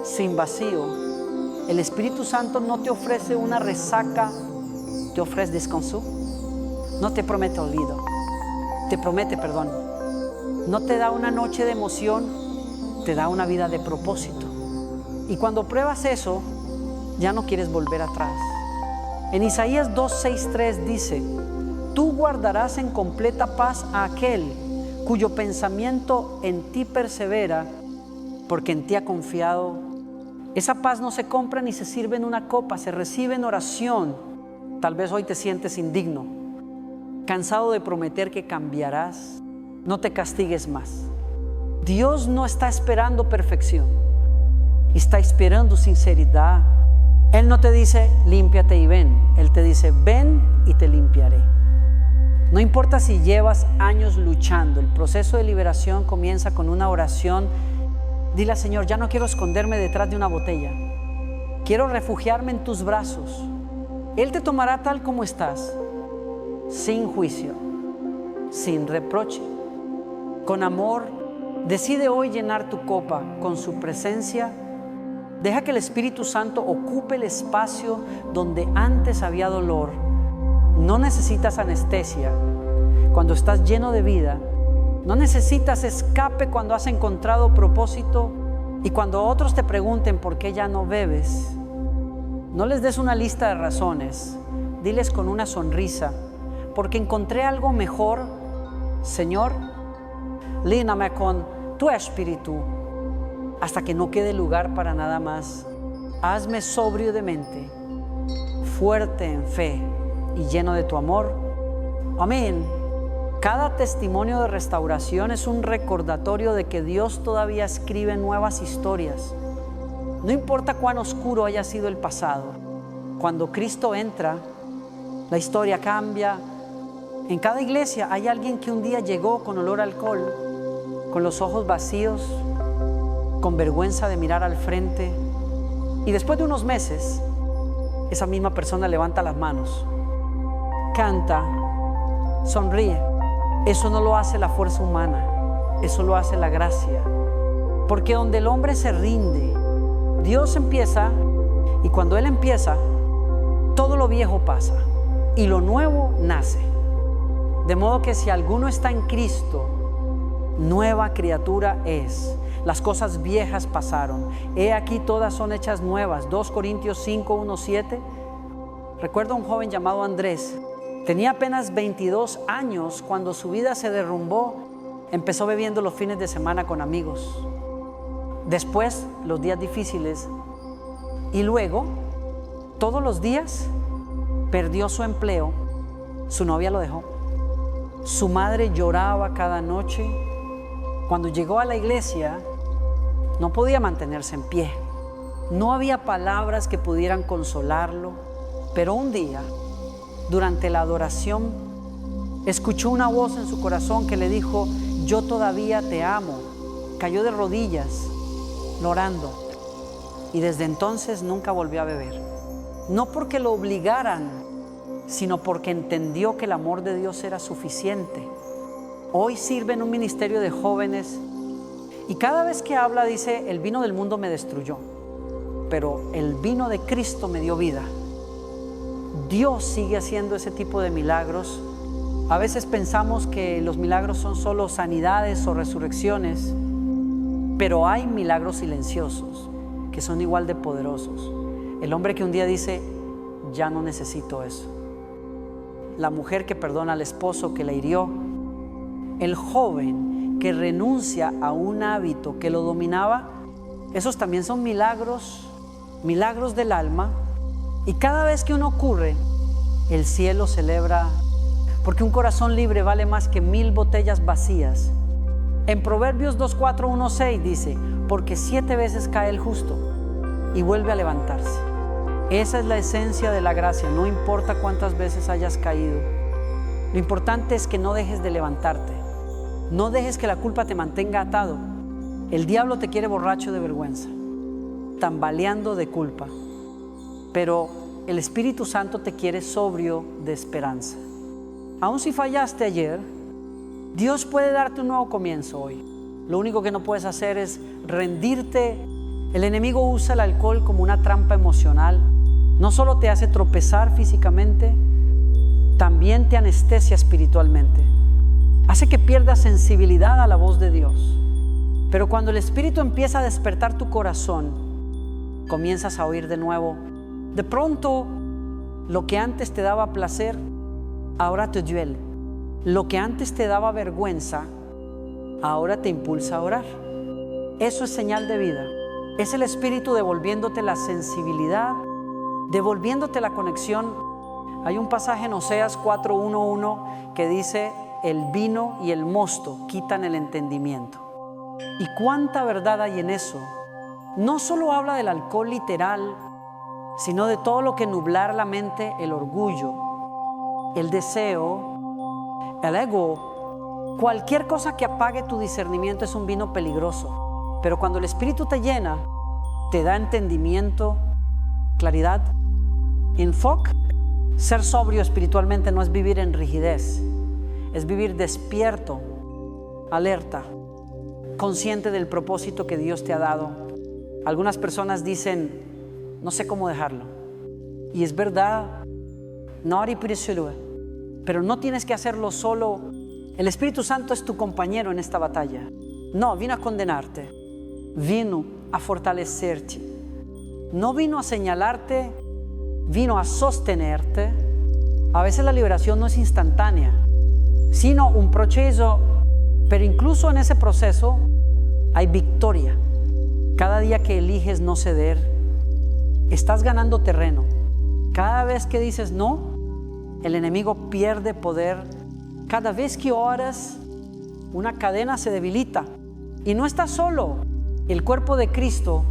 Speaker 1: sin vacío. El Espíritu Santo no te ofrece una resaca, te ofrece descanso. No te promete olvido, te promete perdón. No te da una noche de emoción, te da una vida de propósito. Y cuando pruebas eso, ya no quieres volver atrás. En Isaías 2:6-3 dice: tú guardarás en completa paz a aquel cuyo pensamiento en ti persevera, porque en ti ha confiado. Esa paz no se compra ni se sirve en una copa, se recibe en oración. Tal vez hoy te sientes indigno, cansado de prometer que cambiarás. No te castigues más. Dios no está esperando perfección, está esperando sinceridad. Él no te dice límpiate y ven, Él te dice ven y te limpiaré. No importa si llevas años luchando, el proceso de liberación comienza con una oración. Dile al Señor: ya no quiero esconderme detrás de una botella, quiero refugiarme en tus brazos. Él te tomará tal como estás, sin juicio, sin reproche, con amor. Decide hoy llenar tu copa con su presencia. Deja que el Espíritu Santo ocupe el espacio donde antes había dolor. No necesitas anestesia cuando estás lleno de vida. No necesitas escape cuando has encontrado propósito. Y cuando otros te pregunten por qué ya no bebes, no les des una lista de razones. Diles con una sonrisa: porque encontré algo mejor. Señor, líname con tu espíritu hasta que no quede lugar para nada más. Hazme sobrio de mente, fuerte en fe y lleno de tu amor. Amén. Cada testimonio de restauración es un recordatorio de que Dios todavía escribe nuevas historias. No importa cuán oscuro haya sido el pasado, cuando Cristo entra, la historia cambia. En cada iglesia hay alguien que un día llegó con olor a alcohol, con los ojos vacíos, con vergüenza de mirar al frente, y después de unos meses esa misma persona levanta las manos, canta, sonríe. Eso no lo hace la fuerza humana, eso lo hace la gracia. Porque donde el hombre se rinde, Dios empieza, y cuando Él empieza, todo lo viejo pasa y lo nuevo nace. De modo que si alguno está en Cristo, nueva criatura es. Las cosas viejas pasaron, he aquí todas son hechas nuevas. 2 Corintios 5, 1, 7. Recuerdo a un joven llamado Andrés. Tenía apenas 22 años cuando su vida se derrumbó. Empezó bebiendo los fines de semana con amigos, después los días difíciles, y luego todos los días perdió su empleo. Su novia lo dejó, su madre lloraba cada noche. Cuando llegó a la iglesia no podía mantenerse en pie, no había palabras que pudieran consolarlo. Pero un día, durante la adoración, escuchó una voz en su corazón que le dijo: yo todavía te amo. Cayó de rodillas llorando, y desde entonces nunca volvió a beber. No porque lo obligaran, sino porque entendió que el amor de Dios era suficiente. Hoy sirve en un ministerio de jóvenes, y cada vez que habla dice: el vino del mundo me destruyó, pero el vino de Cristo me dio vida. Dios sigue haciendo ese tipo de milagros. A veces pensamos que los milagros son solo sanidades o resurrecciones, pero hay milagros silenciosos que son igual de poderosos. El hombre que un día dice: ya no necesito eso. La mujer que perdona al esposo que la hirió. El joven que renuncia a un hábito que lo dominaba. Esos también son milagros, milagros del alma. Y cada vez que uno ocurre, el cielo celebra, porque un corazón libre vale más que 1000 botellas vacías. En Proverbios 2:4, 1:6 dice: porque 7 veces cae el justo y vuelve a levantarse. Esa es la esencia de la gracia. No importa cuántas veces hayas caído, lo importante es que no dejes de levantarte. No dejes que la culpa te mantenga atado. El diablo te quiere borracho de vergüenza, tambaleando de culpa, pero el Espíritu Santo te quiere sobrio de esperanza. Aun si fallaste ayer, Dios puede darte un nuevo comienzo hoy. Lo único que no puedes hacer es rendirte. El enemigo usa el alcohol como una trampa emocional. No solo te hace tropezar físicamente, también te anestesia espiritualmente. Hace que pierdas sensibilidad a la voz de Dios. Pero cuando el Espíritu empieza a despertar tu corazón, comienzas a oír de nuevo. De pronto, lo que antes te daba placer, ahora te duele. Lo que antes te daba vergüenza, ahora te impulsa a orar. Eso es señal de vida. Es el Espíritu devolviéndote la sensibilidad, devolviéndote la conexión. Hay un pasaje en Oseas 4:1-1 que dice: el vino y el mosto quitan el entendimiento. Y cuánta verdad hay en eso. No solo habla del alcohol literal, sino de todo lo que nublar la mente: el orgullo, el deseo, el ego. Cualquier cosa que apague tu discernimiento es un vino peligroso. Pero cuando el Espíritu te llena, te da entendimiento, claridad, enfoque. Ser sobrio espiritualmente no es vivir en rigidez, es vivir despierto, alerta, consciente del propósito que Dios te ha dado. Algunas personas dicen: no sé cómo dejarlo. Y es verdad, pero no tienes que hacerlo solo. El Espíritu Santo es tu compañero en esta batalla. No vino a condenarte, vino a fortalecerte. No vino a señalarte, vino a sostenerte. A veces la liberación no es instantánea, sino un proceso, pero incluso en ese proceso hay victoria. Cada día que eliges no ceder, estás ganando terreno. Cada vez que dices no, el enemigo pierde poder. Cada vez que oras, una cadena se debilita. Y no estás solo. El cuerpo de Cristo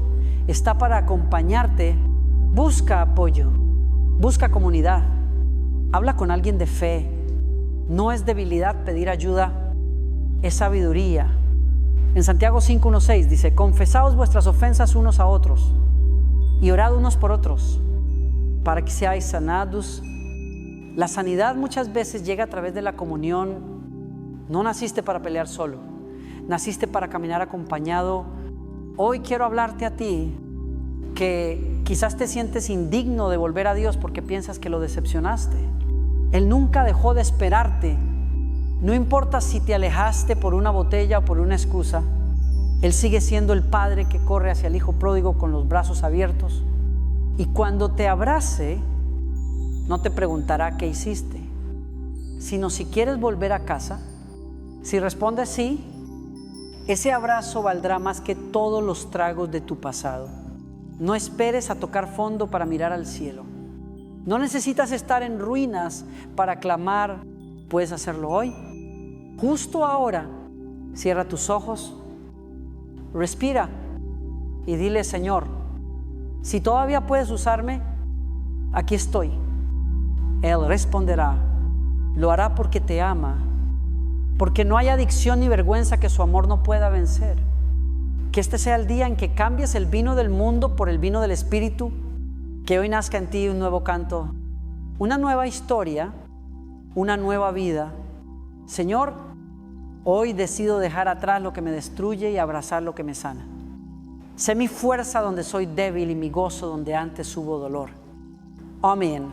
Speaker 1: está para acompañarte. Busca apoyo, busca comunidad, habla con alguien de fe. No es debilidad pedir ayuda, es sabiduría. En Santiago 5:1-6 dice: confesaos vuestras ofensas unos a otros y orad unos por otros para que seáis sanados. La sanidad muchas veces llega a través de la comunión. No naciste para pelear solo, naciste para caminar acompañado. Hoy quiero hablarte a ti que quizás te sientes indigno de volver a Dios porque piensas que lo decepcionaste. Él nunca dejó de esperarte. No importa si te alejaste por una botella o por una excusa, Él sigue siendo el Padre que corre hacia el Hijo pródigo con los brazos abiertos. Y cuando te abrace, no te preguntará qué hiciste, sino si quieres volver a casa. Si respondes sí, ese abrazo valdrá más que todos los tragos de tu pasado. No esperes a tocar fondo para mirar al cielo. No necesitas estar en ruinas para clamar. Puedes hacerlo hoy, justo ahora. Cierra tus ojos, respira y dile: Señor, si todavía puedes usarme, aquí estoy. Él responderá, lo hará porque te ama, porque no hay adicción ni vergüenza que su amor no pueda vencer. Que este sea el día en que cambies el vino del mundo por el vino del Espíritu. Que hoy nazca en ti un nuevo canto, una nueva historia, una nueva vida. Señor, hoy decido dejar atrás lo que me destruye y abrazar lo que me sana. Sé mi fuerza donde soy débil y mi gozo donde antes hubo dolor. Amén.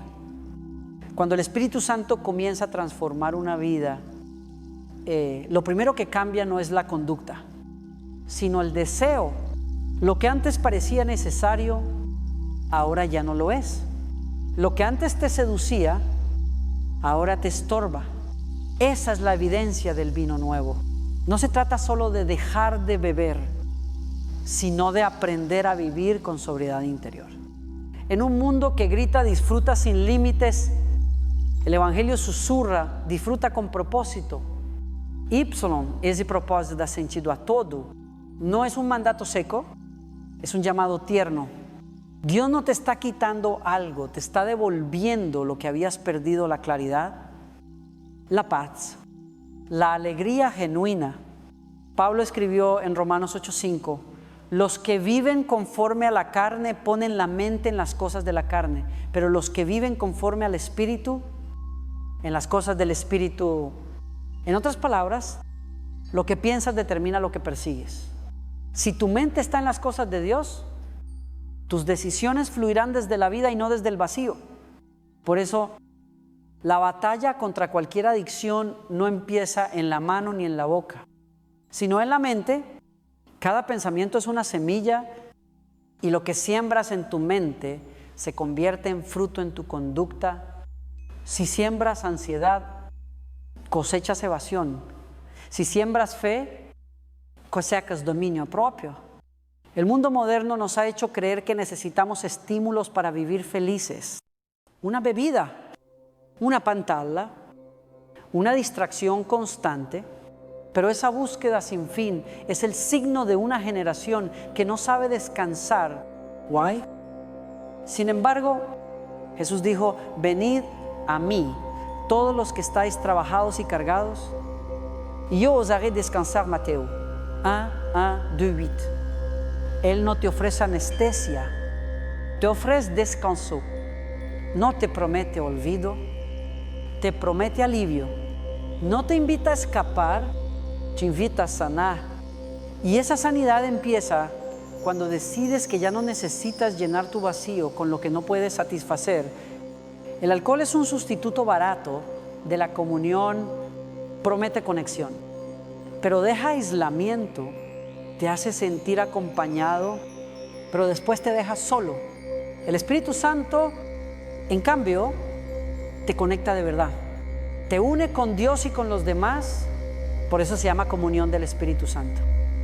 Speaker 1: Cuando el Espíritu Santo comienza a transformar una vida, lo primero que cambia no es la conducta, sino el deseo. Lo que antes parecía necesario, ahora ya no lo es. Lo que antes te seducía, ahora te estorba. Esa es la evidencia del vino nuevo. No se trata solo de dejar de beber, sino de aprender a vivir con sobriedad interior. En un mundo que grita disfruta sin límites, el Evangelio susurra disfruta con propósito. Ese propósito da sentido a todo. No es un mandato seco, es un llamado tierno. Dios no te está quitando algo, te está devolviendo lo que habías perdido: la claridad, la paz, la alegría genuina. Pablo escribió en Romanos 8:5: los que viven conforme a la carne ponen la mente en las cosas de la carne, pero los que viven conforme al Espíritu, en las cosas del Espíritu. En otras palabras, lo que piensas determina lo que persigues. Si tu mente está en las cosas de Dios, tus decisiones fluirán desde la vida y no desde el vacío. Por eso, la batalla contra cualquier adicción no empieza en la mano ni en la boca, sino en la mente, Cada pensamiento es una semilla y lo que siembras en tu mente se convierte en fruto en tu conducta. Si siembras ansiedad, cosechas evasión. Si siembras fe, cosechas dominio propio. El mundo moderno nos ha hecho creer que necesitamos estímulos para vivir felices. Una bebida, una pantalla, una distracción constante, pero esa búsqueda sin fin es el signo de una generación que no sabe descansar. ¿Why? Sin embargo, Jesús dijo, venid a mí, todos los que estáis trabajados y cargados, y yo os haré descansar. Mateo 1:2-8. Él no te ofrece anestesia, te ofrece descanso. No te promete olvido, te promete alivio. No te invita a escapar, te invita a sanar. Y esa sanidad empieza cuando decides que ya no necesitas llenar tu vacío con lo que no puedes satisfacer. El alcohol es un sustituto barato de la comunión, promete conexión, pero deja aislamiento, te hace sentir acompañado, pero después te deja solo. El Espíritu Santo, en cambio, te conecta de verdad, te une con Dios y con los demás. Por eso se llama comunión del Espíritu Santo.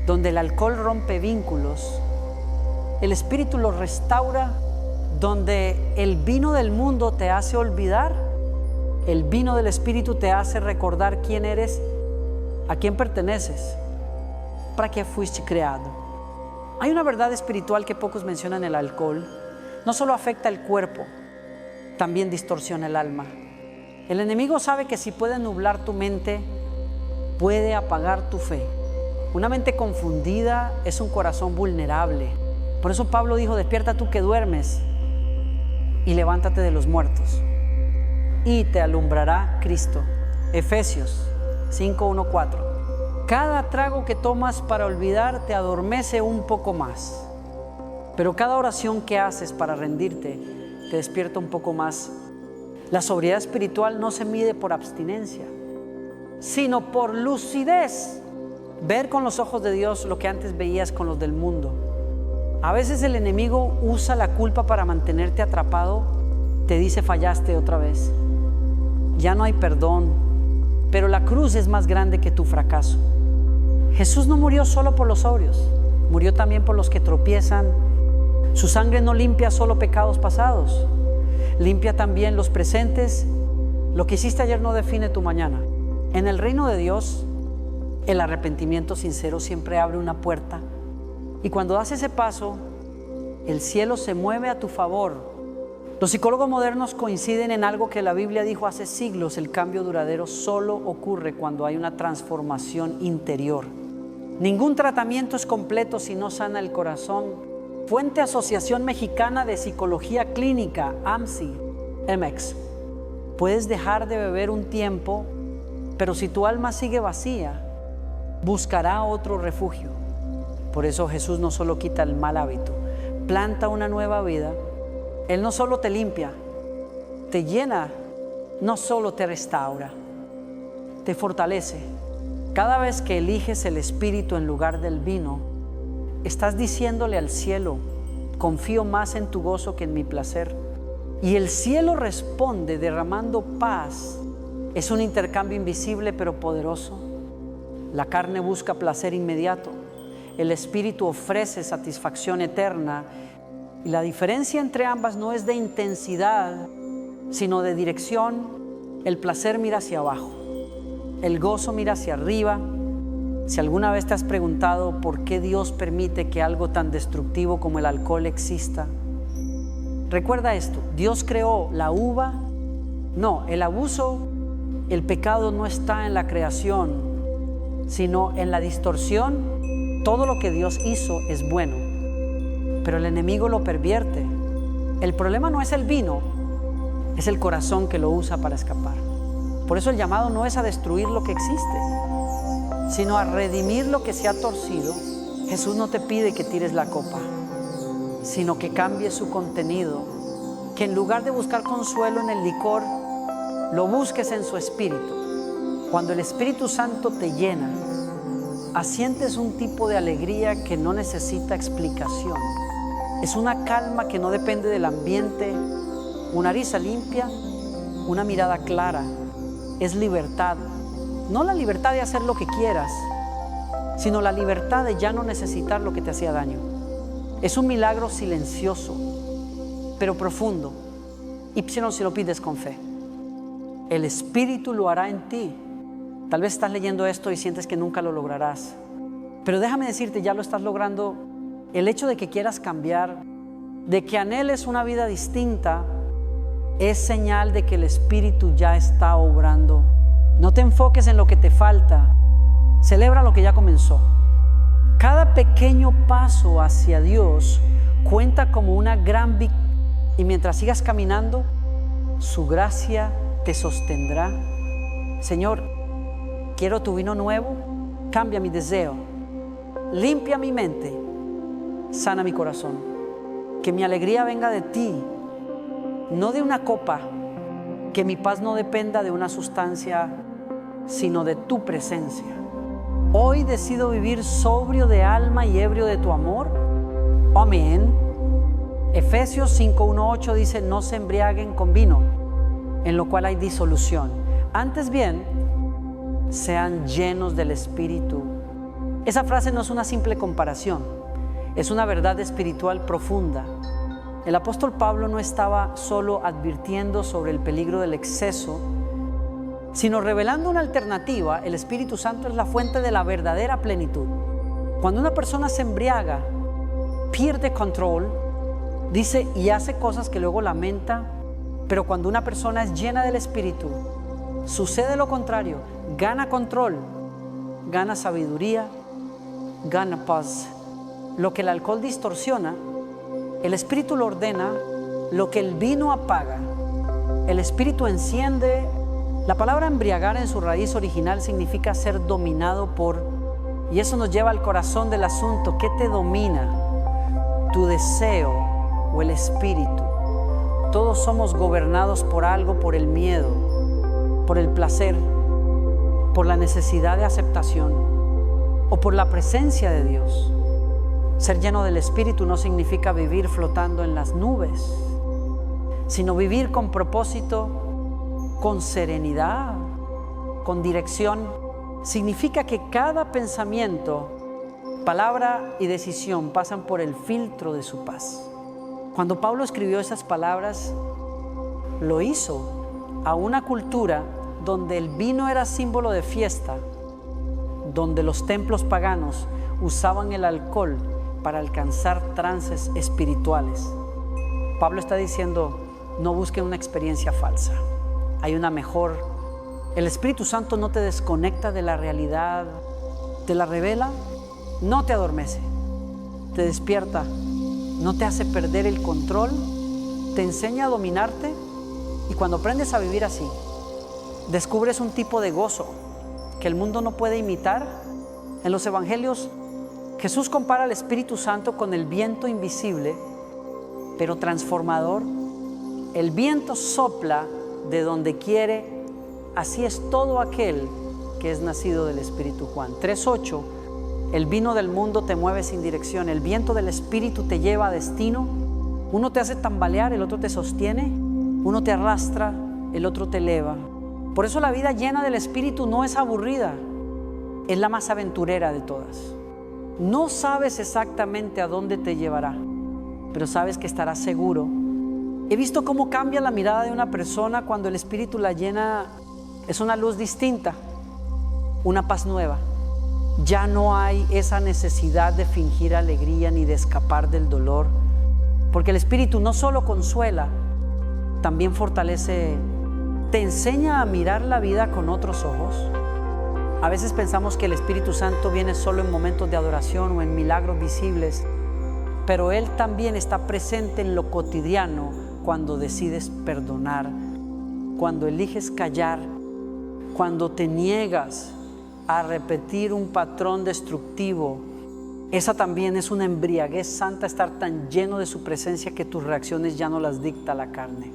Speaker 1: Donde el alcohol rompe vínculos, el Espíritu los restaura. Donde el vino del mundo te hace olvidar, el vino del Espíritu te hace recordar quién eres, a quién perteneces, para qué fuiste creado. Hay una verdad espiritual que pocos mencionan: el alcohol no solo afecta el cuerpo, también distorsiona el alma. El enemigo sabe que si puede nublar tu mente, puede apagar tu fe. Una mente confundida es un corazón vulnerable. Por eso Pablo dijo, despierta tú que duermes y levántate de los muertos, y te alumbrará Cristo. Efesios 5:1-4. Cada trago que tomas para olvidar te adormece un poco más, pero cada oración que haces para rendirte te despierta un poco más. La sobriedad espiritual no se mide por abstinencia, sino por lucidez. Ver con los ojos de Dios lo que antes veías con los del mundo. A veces el enemigo usa la culpa para mantenerte atrapado. Te dice, fallaste otra vez, ya no hay perdón, pero la cruz es más grande que tu fracaso. Jesús no murió solo por los sobrios, murió también por los que tropiezan. Su sangre no limpia solo pecados pasados, limpia también los presentes. Lo que hiciste ayer no define tu mañana. En el reino de Dios, el arrepentimiento sincero siempre abre una puerta. Y cuando das ese paso, el cielo se mueve a tu favor. Los psicólogos modernos coinciden en algo que la Biblia dijo hace siglos: el cambio duradero solo ocurre cuando hay una transformación interior. Ningún tratamiento es completo si no sana el corazón. Fuente Asociación Mexicana de Psicología Clínica, AMSI, MX. Puedes dejar de beber un tiempo, pero si tu alma sigue vacía, buscará otro refugio. Por eso Jesús no solo quita el mal hábito, planta una nueva vida. Él no solo te limpia, te llena, no solo te restaura, te fortalece. Cada vez que eliges el Espíritu en lugar del vino, estás diciéndole al cielo: confío más en tu gozo que en mi placer. Y el cielo responde derramando paz. Es un intercambio invisible pero poderoso. La carne busca placer inmediato, el Espíritu ofrece satisfacción eterna, y la diferencia entre ambas no es de intensidad, sino de dirección. El placer mira hacia abajo, el gozo mira hacia arriba. Si alguna vez te has preguntado por qué Dios permite que algo tan destructivo como el alcohol exista, recuerda esto: Dios creó la uva. No, el abuso, el pecado no está en la creación, sino en la distorsión. Todo lo que Dios hizo es bueno, pero el enemigo lo pervierte. El problema no es el vino, es el corazón que lo usa para escapar. Por eso el llamado no es a destruir lo que existe, sino a redimir lo que se ha torcido. Jesús no te pide que tires la copa, sino que cambies su contenido, que en lugar de buscar consuelo en el licor, lo busques en su Espíritu. Cuando el Espíritu Santo te llena, asientes un tipo de alegría que no necesita explicación. Es una calma que no depende del ambiente, una risa limpia, una mirada clara. Es libertad. No la libertad de hacer lo que quieras, sino la libertad de ya no necesitar lo que te hacía daño. Es un milagro silencioso, pero profundo. Y si no, si lo pides con fe, el Espíritu lo hará en ti. Tal vez estás leyendo esto y sientes que nunca lo lograrás, pero déjame decirte, ya lo estás logrando. El hecho de que quieras cambiar, de que anheles una vida distinta, es señal de que el Espíritu ya está obrando. No te enfoques en lo que te falta, celebra lo que ya comenzó. Cada pequeño paso hacia Dios cuenta como una gran victoria, y mientras sigas caminando, su gracia te sostendrá. Señor, quiero tu vino nuevo, cambia mi deseo, limpia mi mente, sana mi corazón. Que mi alegría venga de ti, no de una copa. Que mi paz no dependa de una sustancia, sino de tu presencia. Hoy decido vivir sobrio de alma y ebrio de tu amor. Amén. Efesios 5:1-8 dice: no se embriaguen con vino, en lo cual hay disolución. Antes bien, sean llenos del Espíritu. Esa frase no es una simple comparación, es una verdad espiritual profunda. El apóstol Pablo no estaba solo advirtiendo sobre el peligro del exceso, sino revelando una alternativa. El Espíritu Santo es la fuente de la verdadera plenitud. Cuando una persona se embriaga, pierde control, dice y hace cosas que luego lamenta. Pero cuando una persona es llena del Espíritu, sucede lo contrario: gana control, gana sabiduría, gana paz. Lo que el alcohol distorsiona, el Espíritu lo ordena. Lo que el vino apaga, el Espíritu enciende. La palabra embriagar en su raíz original significa ser dominado por, y eso nos lleva al corazón del asunto. ¿Qué te domina? ¿Tu deseo o el espíritu? Todos somos gobernados por algo, por el miedo, por el placer, por la necesidad de aceptación o por la presencia de Dios. Ser lleno del Espíritu no significa vivir flotando en las nubes, sino vivir con propósito, con serenidad, con dirección. Significa que cada pensamiento, palabra y decisión pasan por el filtro de su paz. Cuando Pablo escribió esas palabras, lo hizo a una cultura donde el vino era símbolo de fiesta, donde los templos paganos usaban el alcohol para alcanzar trances espirituales. Pablo está diciendo: no busquen una experiencia falsa, hay una mejor. El Espíritu Santo no te desconecta de la realidad, te la revela, no te adormece, te despierta, no te hace perder el control, te enseña a dominarte. Y cuando aprendes a vivir así, descubres un tipo de gozo que el mundo no puede imitar. En los evangelios, Jesús compara al Espíritu Santo con el viento invisible, pero transformador. El viento sopla de donde quiere, así es todo aquel que es nacido del Espíritu. Juan 3:8. El vino del mundo te mueve sin dirección, el viento del Espíritu te lleva a destino. Uno te hace tambalear, el otro te sostiene. Uno te arrastra, el otro te eleva. Por eso la vida llena del Espíritu no es aburrida, es la más aventurera de todas. No sabes exactamente a dónde te llevará, pero sabes que estarás seguro. He visto cómo cambia la mirada de una persona cuando el Espíritu la llena. Es una luz distinta, una paz nueva. Ya no hay esa necesidad de fingir alegría ni de escapar del dolor, porque el Espíritu no solo consuela, también fortalece, te enseña a mirar la vida con otros ojos. A veces pensamos que el Espíritu Santo viene solo en momentos de adoración o en milagros visibles, pero Él también está presente en lo cotidiano, cuando decides perdonar, cuando eliges callar, cuando te niegas a repetir un patrón destructivo. Esa también es una embriaguez santa, estar tan lleno de su presencia que tus reacciones ya no las dicta la carne,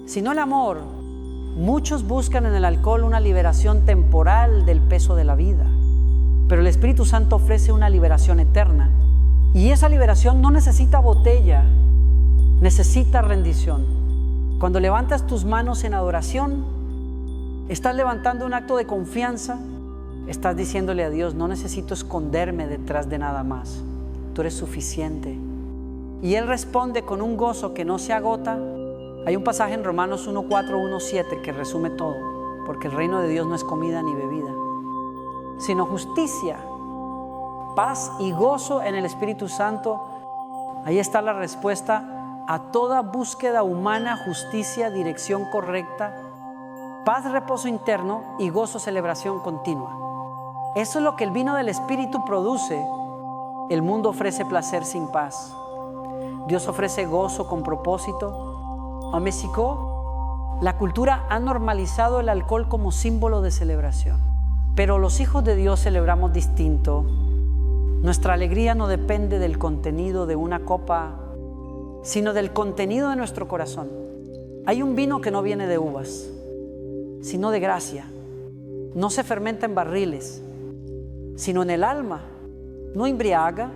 Speaker 1: sino el amor. Muchos buscan en el alcohol una liberación temporal del peso de la vida, Pero el Espíritu Santo ofrece una liberación eterna. Y esa liberación no necesita botella, necesita rendición. Cuando levantas tus manos en adoración, estás levantando un acto de confianza. Estás diciéndole a Dios: no necesito esconderme detrás de nada más. Tú eres suficiente. Y Él responde con un gozo que no se agota. Hay un pasaje en Romanos 1:4, 1:7 que resume todo. Porque el reino de Dios no es comida ni bebida, sino justicia, paz y gozo en el Espíritu Santo. Ahí está la respuesta a toda búsqueda humana: justicia, dirección correcta, paz, reposo interno y gozo, celebración continua. Eso es lo que el vino del Espíritu produce. El mundo ofrece placer sin paz. Dios ofrece gozo con propósito. En México, la cultura ha normalizado el alcohol como símbolo de celebración. Pero los hijos de Dios celebramos distinto. Nuestra alegría no depende del contenido de una copa, sino del contenido de nuestro corazón. Hay un vino que no viene de uvas, sino de gracia. No se fermenta en barriles, sino en el alma. No embriaga,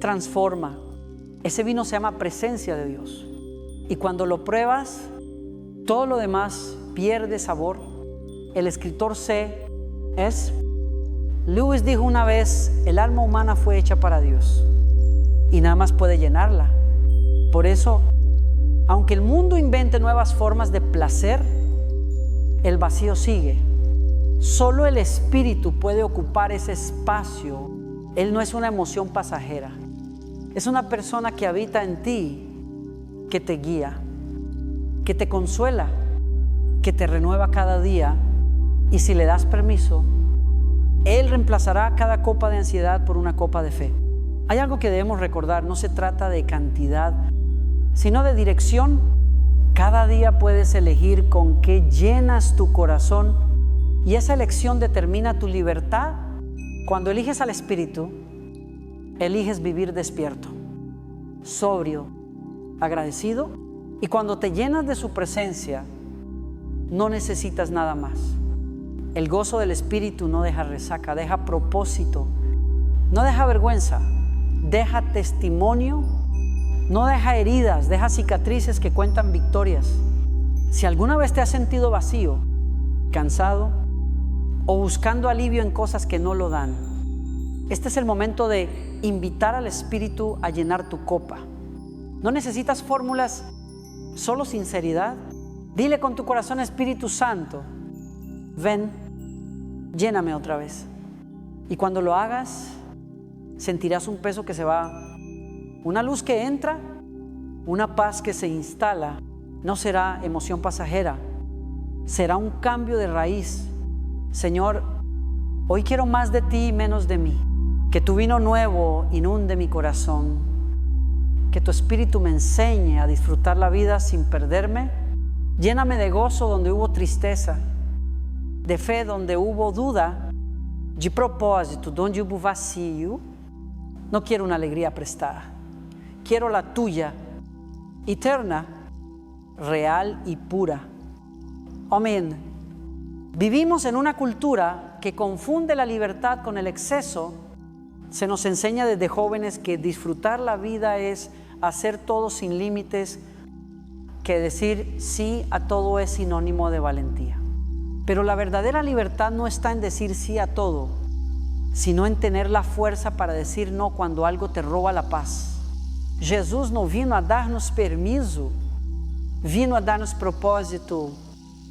Speaker 1: transforma. Ese vino se llama presencia de Dios. Y cuando lo pruebas, todo lo demás pierde sabor. El escritor Lewis dijo una vez: el alma humana fue hecha para Dios y nada más puede llenarla. Por eso, aunque el mundo invente nuevas formas de placer, el vacío sigue. Solo el Espíritu puede ocupar ese espacio. Él no es una emoción pasajera. Es una persona que habita en ti, que te guía, que te consuela, que te renueva cada día. Y si le das permiso, Él reemplazará cada copa de ansiedad por una copa de fe. Hay algo que debemos recordar: no se trata de cantidad, sino de dirección. Cada día puedes elegir con qué llenas tu corazón, y esa elección determina tu libertad. Cuando eliges al Espíritu, eliges vivir despierto, sobrio, agradecido, y cuando te llenas de su presencia, no necesitas nada más. El gozo del Espíritu no deja resaca, deja propósito, no deja vergüenza, deja testimonio, no deja heridas, deja cicatrices que cuentan victorias. Si alguna vez te has sentido vacío, cansado o buscando alivio en cosas que no lo dan, este es el momento de invitar al Espíritu a llenar tu copa. No necesitas fórmulas, solo sinceridad. Dile con tu corazón: Espíritu Santo, ven, lléname otra vez. Y cuando lo hagas, sentirás un peso que se va, una luz que entra, una paz que se instala. No será emoción pasajera, será un cambio de raíz. Señor, hoy quiero más de ti y menos de mí. Que tu vino nuevo inunde mi corazón. Que tu Espíritu me enseñe a disfrutar la vida sin perderme. Lléname de gozo donde hubo tristeza, de fe donde hubo duda, de propósito donde hubo vacío. No quiero una alegría prestada, quiero la tuya, eterna, real y pura. Amén. Vivimos en una cultura que confunde la libertad con el exceso. Se nos enseña desde jóvenes que disfrutar la vida es hacer todo sin límites, que decir sí a todo es sinónimo de valentía. Pero la verdadera libertad no está en decir sí a todo, sino en tener la fuerza para decir no cuando algo te roba la paz. Jesús no vino a darnos permiso, vino a darnos propósito.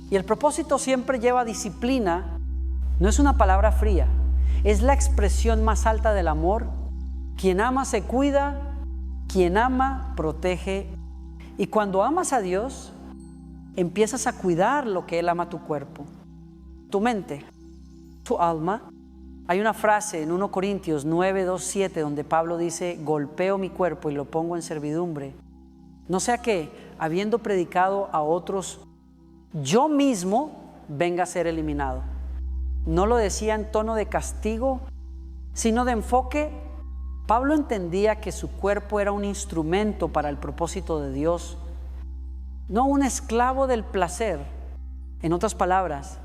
Speaker 1: Y el propósito siempre lleva disciplina. No es una palabra fría, es la expresión más alta del amor. Quien ama se cuida, quien ama protege. Y cuando amas a Dios, empiezas a cuidar lo que Él ama: tu cuerpo, tu mente, tu alma. Hay una frase en 1 Corintios 9, 2, 7 donde Pablo dice: golpeo mi cuerpo y lo pongo en servidumbre, no sea que, habiendo predicado a otros, yo mismo venga a ser eliminado. No lo decía en tono de castigo, sino de enfoque. Pablo entendía que su cuerpo era un instrumento para el propósito de Dios, no un esclavo del placer. En otras palabras,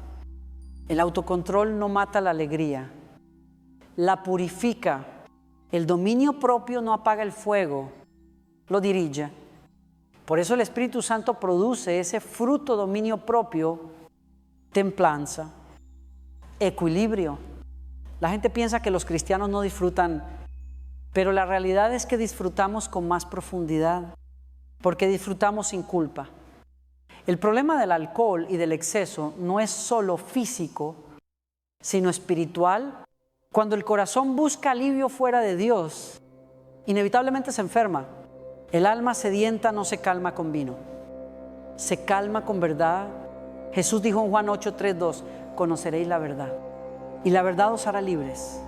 Speaker 1: el autocontrol no mata la alegría, la purifica. El dominio propio no apaga el fuego, lo dirige. Por eso el Espíritu Santo produce ese fruto dominio propio, templanza, equilibrio. La gente piensa que los cristianos no disfrutan, pero la realidad es que disfrutamos con más profundidad, porque disfrutamos sin culpa. El problema del alcohol y del exceso no es solo físico, sino espiritual. Cuando el corazón busca alivio fuera de Dios, inevitablemente se enferma. El alma sedienta no se calma con vino, se calma con verdad. Jesús dijo en Juan 8:3-2, conoceréis la verdad, y la verdad os hará libres.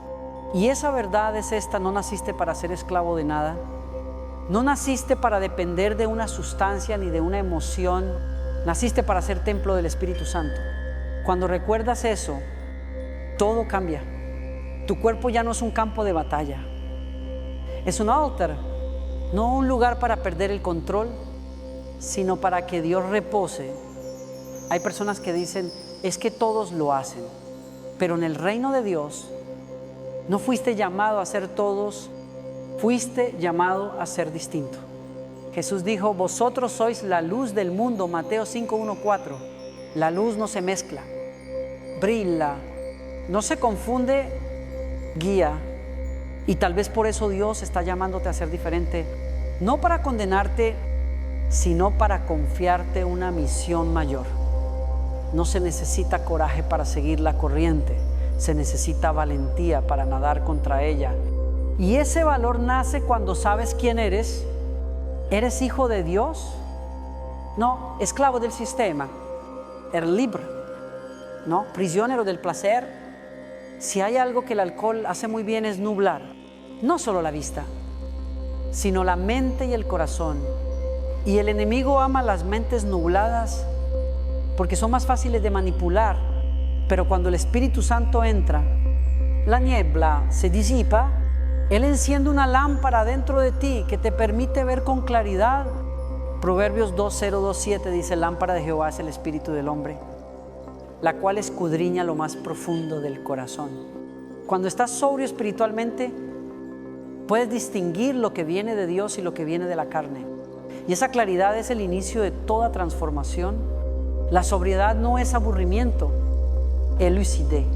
Speaker 1: Y esa verdad es esta: no naciste para ser esclavo de nada, no naciste para depender de una sustancia ni de una emoción, naciste para ser templo del Espíritu Santo. Cuando recuerdas eso, todo cambia. Tu cuerpo ya no es un campo de batalla, es un altar, no un lugar para perder el control, sino para que Dios repose. Hay personas que dicen, es que todos lo hacen, pero en el reino de Dios no fuiste llamado a ser todos, fuiste llamado a ser distinto. Jesús dijo, vosotros sois la luz del mundo, Mateo 5:1-4. La luz no se mezcla, brilla, no se confunde, guía. Y tal vez por eso Dios está llamándote a ser diferente, no para condenarte, sino para confiarte una misión mayor. No se necesita coraje para seguir la corriente, se necesita valentía para nadar contra ella. Y ese valor nace cuando sabes quién eres. ¿Eres hijo de Dios? No, esclavo del sistema. Er libre, no, prisionero del placer. Si hay algo que el alcohol hace muy bien es nublar, no solo la vista, sino la mente y el corazón. Y el enemigo ama las mentes nubladas porque son más fáciles de manipular. Pero cuando el Espíritu Santo entra, la niebla se disipa. Él enciende una lámpara dentro de ti que te permite ver con claridad. Proverbios 2:0-2:7 dice, lámpara de Jehová es el espíritu del hombre, la cual escudriña lo más profundo del corazón. Cuando estás sobrio espiritualmente, puedes distinguir lo que viene de Dios y lo que viene de la carne. Y esa claridad es el inicio de toda transformación. La sobriedad no es aburrimiento, es lucidez,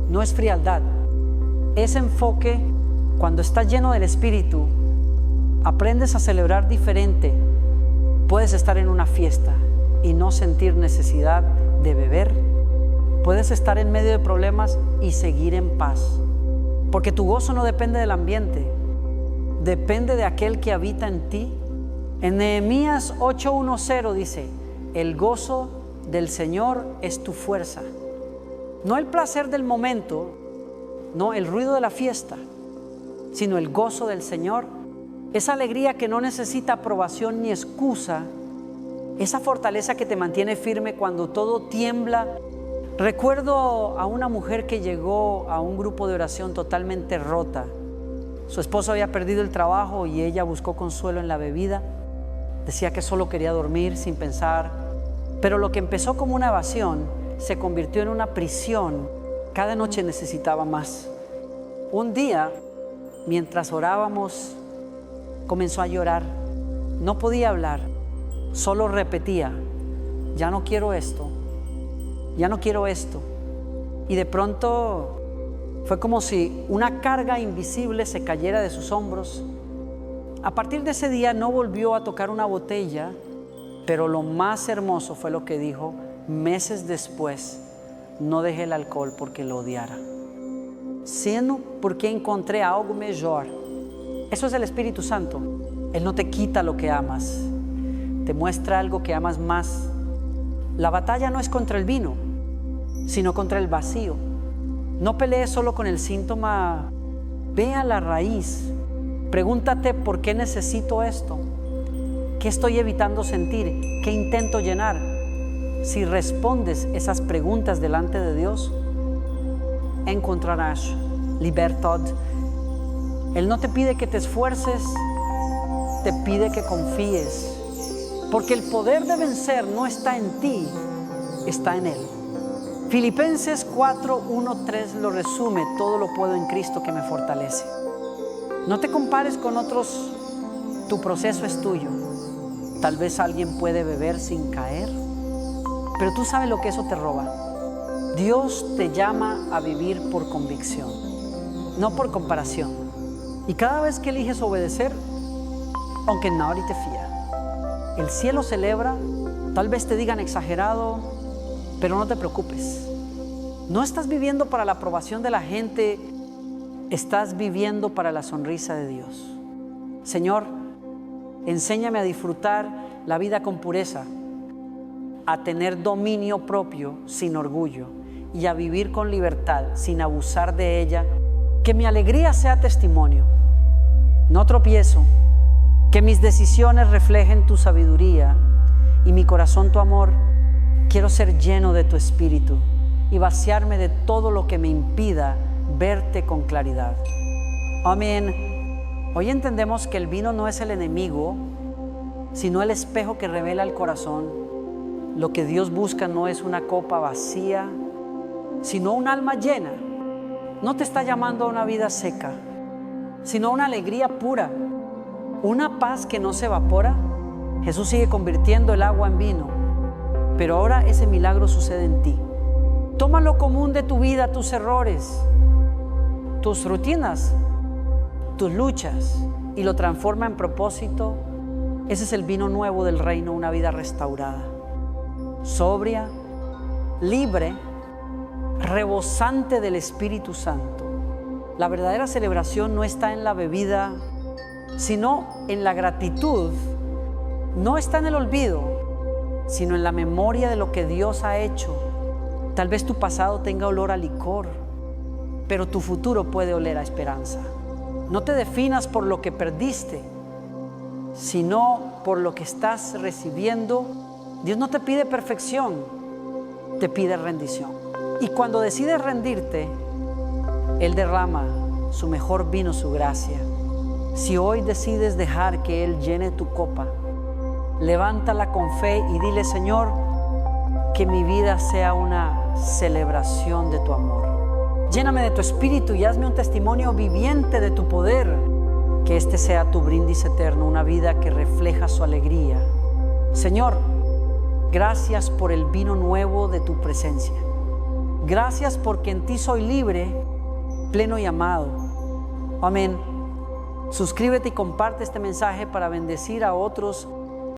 Speaker 1: no es frialdad. Ese enfoque, cuando estás lleno del Espíritu, aprendes a celebrar diferente. Puedes estar en una fiesta y no sentir necesidad de beber. Puedes estar en medio de problemas y seguir en paz, porque tu gozo no depende del ambiente, depende de aquel que habita en ti. En Nehemías 8:1-0 dice, el gozo del Señor es tu fuerza. No el placer del momento, no el ruido de la fiesta, sino el gozo del Señor. Esa alegría que no necesita aprobación ni excusa, esa fortaleza que te mantiene firme cuando todo tiembla. Recuerdo a una mujer que llegó a un grupo de oración totalmente rota. Su esposo había perdido el trabajo y ella buscó consuelo en la bebida. Decía que solo quería dormir sin pensar, pero lo que empezó como una evasión se convirtió en una prisión. Cada noche necesitaba más. Un día, mientras orábamos, comenzó a llorar. No podía hablar, solo repetía, ya no quiero esto, ya no quiero esto. Y de pronto fue como si una carga invisible se cayera de sus hombros. A partir de ese día no volvió a tocar una botella, pero lo más hermoso fue lo que dijo meses después: no dejé el alcohol porque lo odiara, sino porque encontré algo mejor. Eso es el Espíritu Santo. Él no te quita lo que amas, te muestra algo que amas más. La batalla no es contra el vino, sino contra el vacío. No pelees solo con el síntoma, ve a la raíz. Pregúntate, ¿por qué necesito esto? ¿Qué estoy evitando sentir? ¿Qué intento llenar? Si respondes esas preguntas delante de Dios, encontrarás libertad. Él no te pide que te esfuerces, te pide que confíes, porque el poder de vencer no está en ti, está en Él. Filipenses 4, 1, 3 lo resume: todo lo puedo en Cristo que me fortalece. No te compares con otros, tu proceso es tuyo. Tal vez alguien puede beber sin caer, pero tú sabes lo que eso te roba. Dios te llama a vivir por convicción, no por comparación. Y cada vez que eliges obedecer, aunque nadie te fía, el cielo celebra. Tal vez te digan exagerado, pero no te preocupes. No estás viviendo para la aprobación de la gente, estás viviendo para la sonrisa de Dios. Señor, enséñame a disfrutar la vida con pureza, a tener dominio propio sin orgullo y a vivir con libertad sin abusar de ella. Que mi alegría sea testimonio, no tropiezo. Que mis decisiones reflejen tu sabiduría y mi corazón tu amor. Quiero ser lleno de tu espíritu y vaciarme de todo lo que me impida verte con claridad. Amén. Hoy entendemos que el vino no es el enemigo, sino el espejo que revela el corazón. Lo que Dios busca no es una copa vacía, sino un alma llena. No te está llamando a una vida seca, sino a una alegría pura, una paz que no se evapora. Jesús sigue convirtiendo el agua en vino, pero ahora ese milagro sucede en ti. Toma lo común de tu vida, tus errores, tus rutinas, tus luchas, y lo transforma en propósito. Ese es el vino nuevo del reino, una vida restaurada, sobria, libre, rebosante del Espíritu Santo. La verdadera celebración no está en la bebida, sino en la gratitud. No está en el olvido, sino en la memoria de lo que Dios ha hecho. Tal vez tu pasado tenga olor a licor, pero tu futuro puede oler a esperanza. No te definas por lo que perdiste, sino por lo que estás recibiendo. Dios no te pide perfección, te pide rendición. Y cuando decides rendirte, Él derrama su mejor vino, su gracia. Si hoy decides dejar que Él llene tu copa, levántala con fe y dile: Señor, que mi vida sea una celebración de tu amor. Lléname de tu espíritu y hazme un testimonio viviente de tu poder. Que este sea tu brindis eterno, una vida que refleja su alegría. Señor, gracias por el vino nuevo de tu presencia. Gracias porque en ti soy libre, pleno y amado. Amén. Suscríbete y comparte este mensaje para bendecir a otros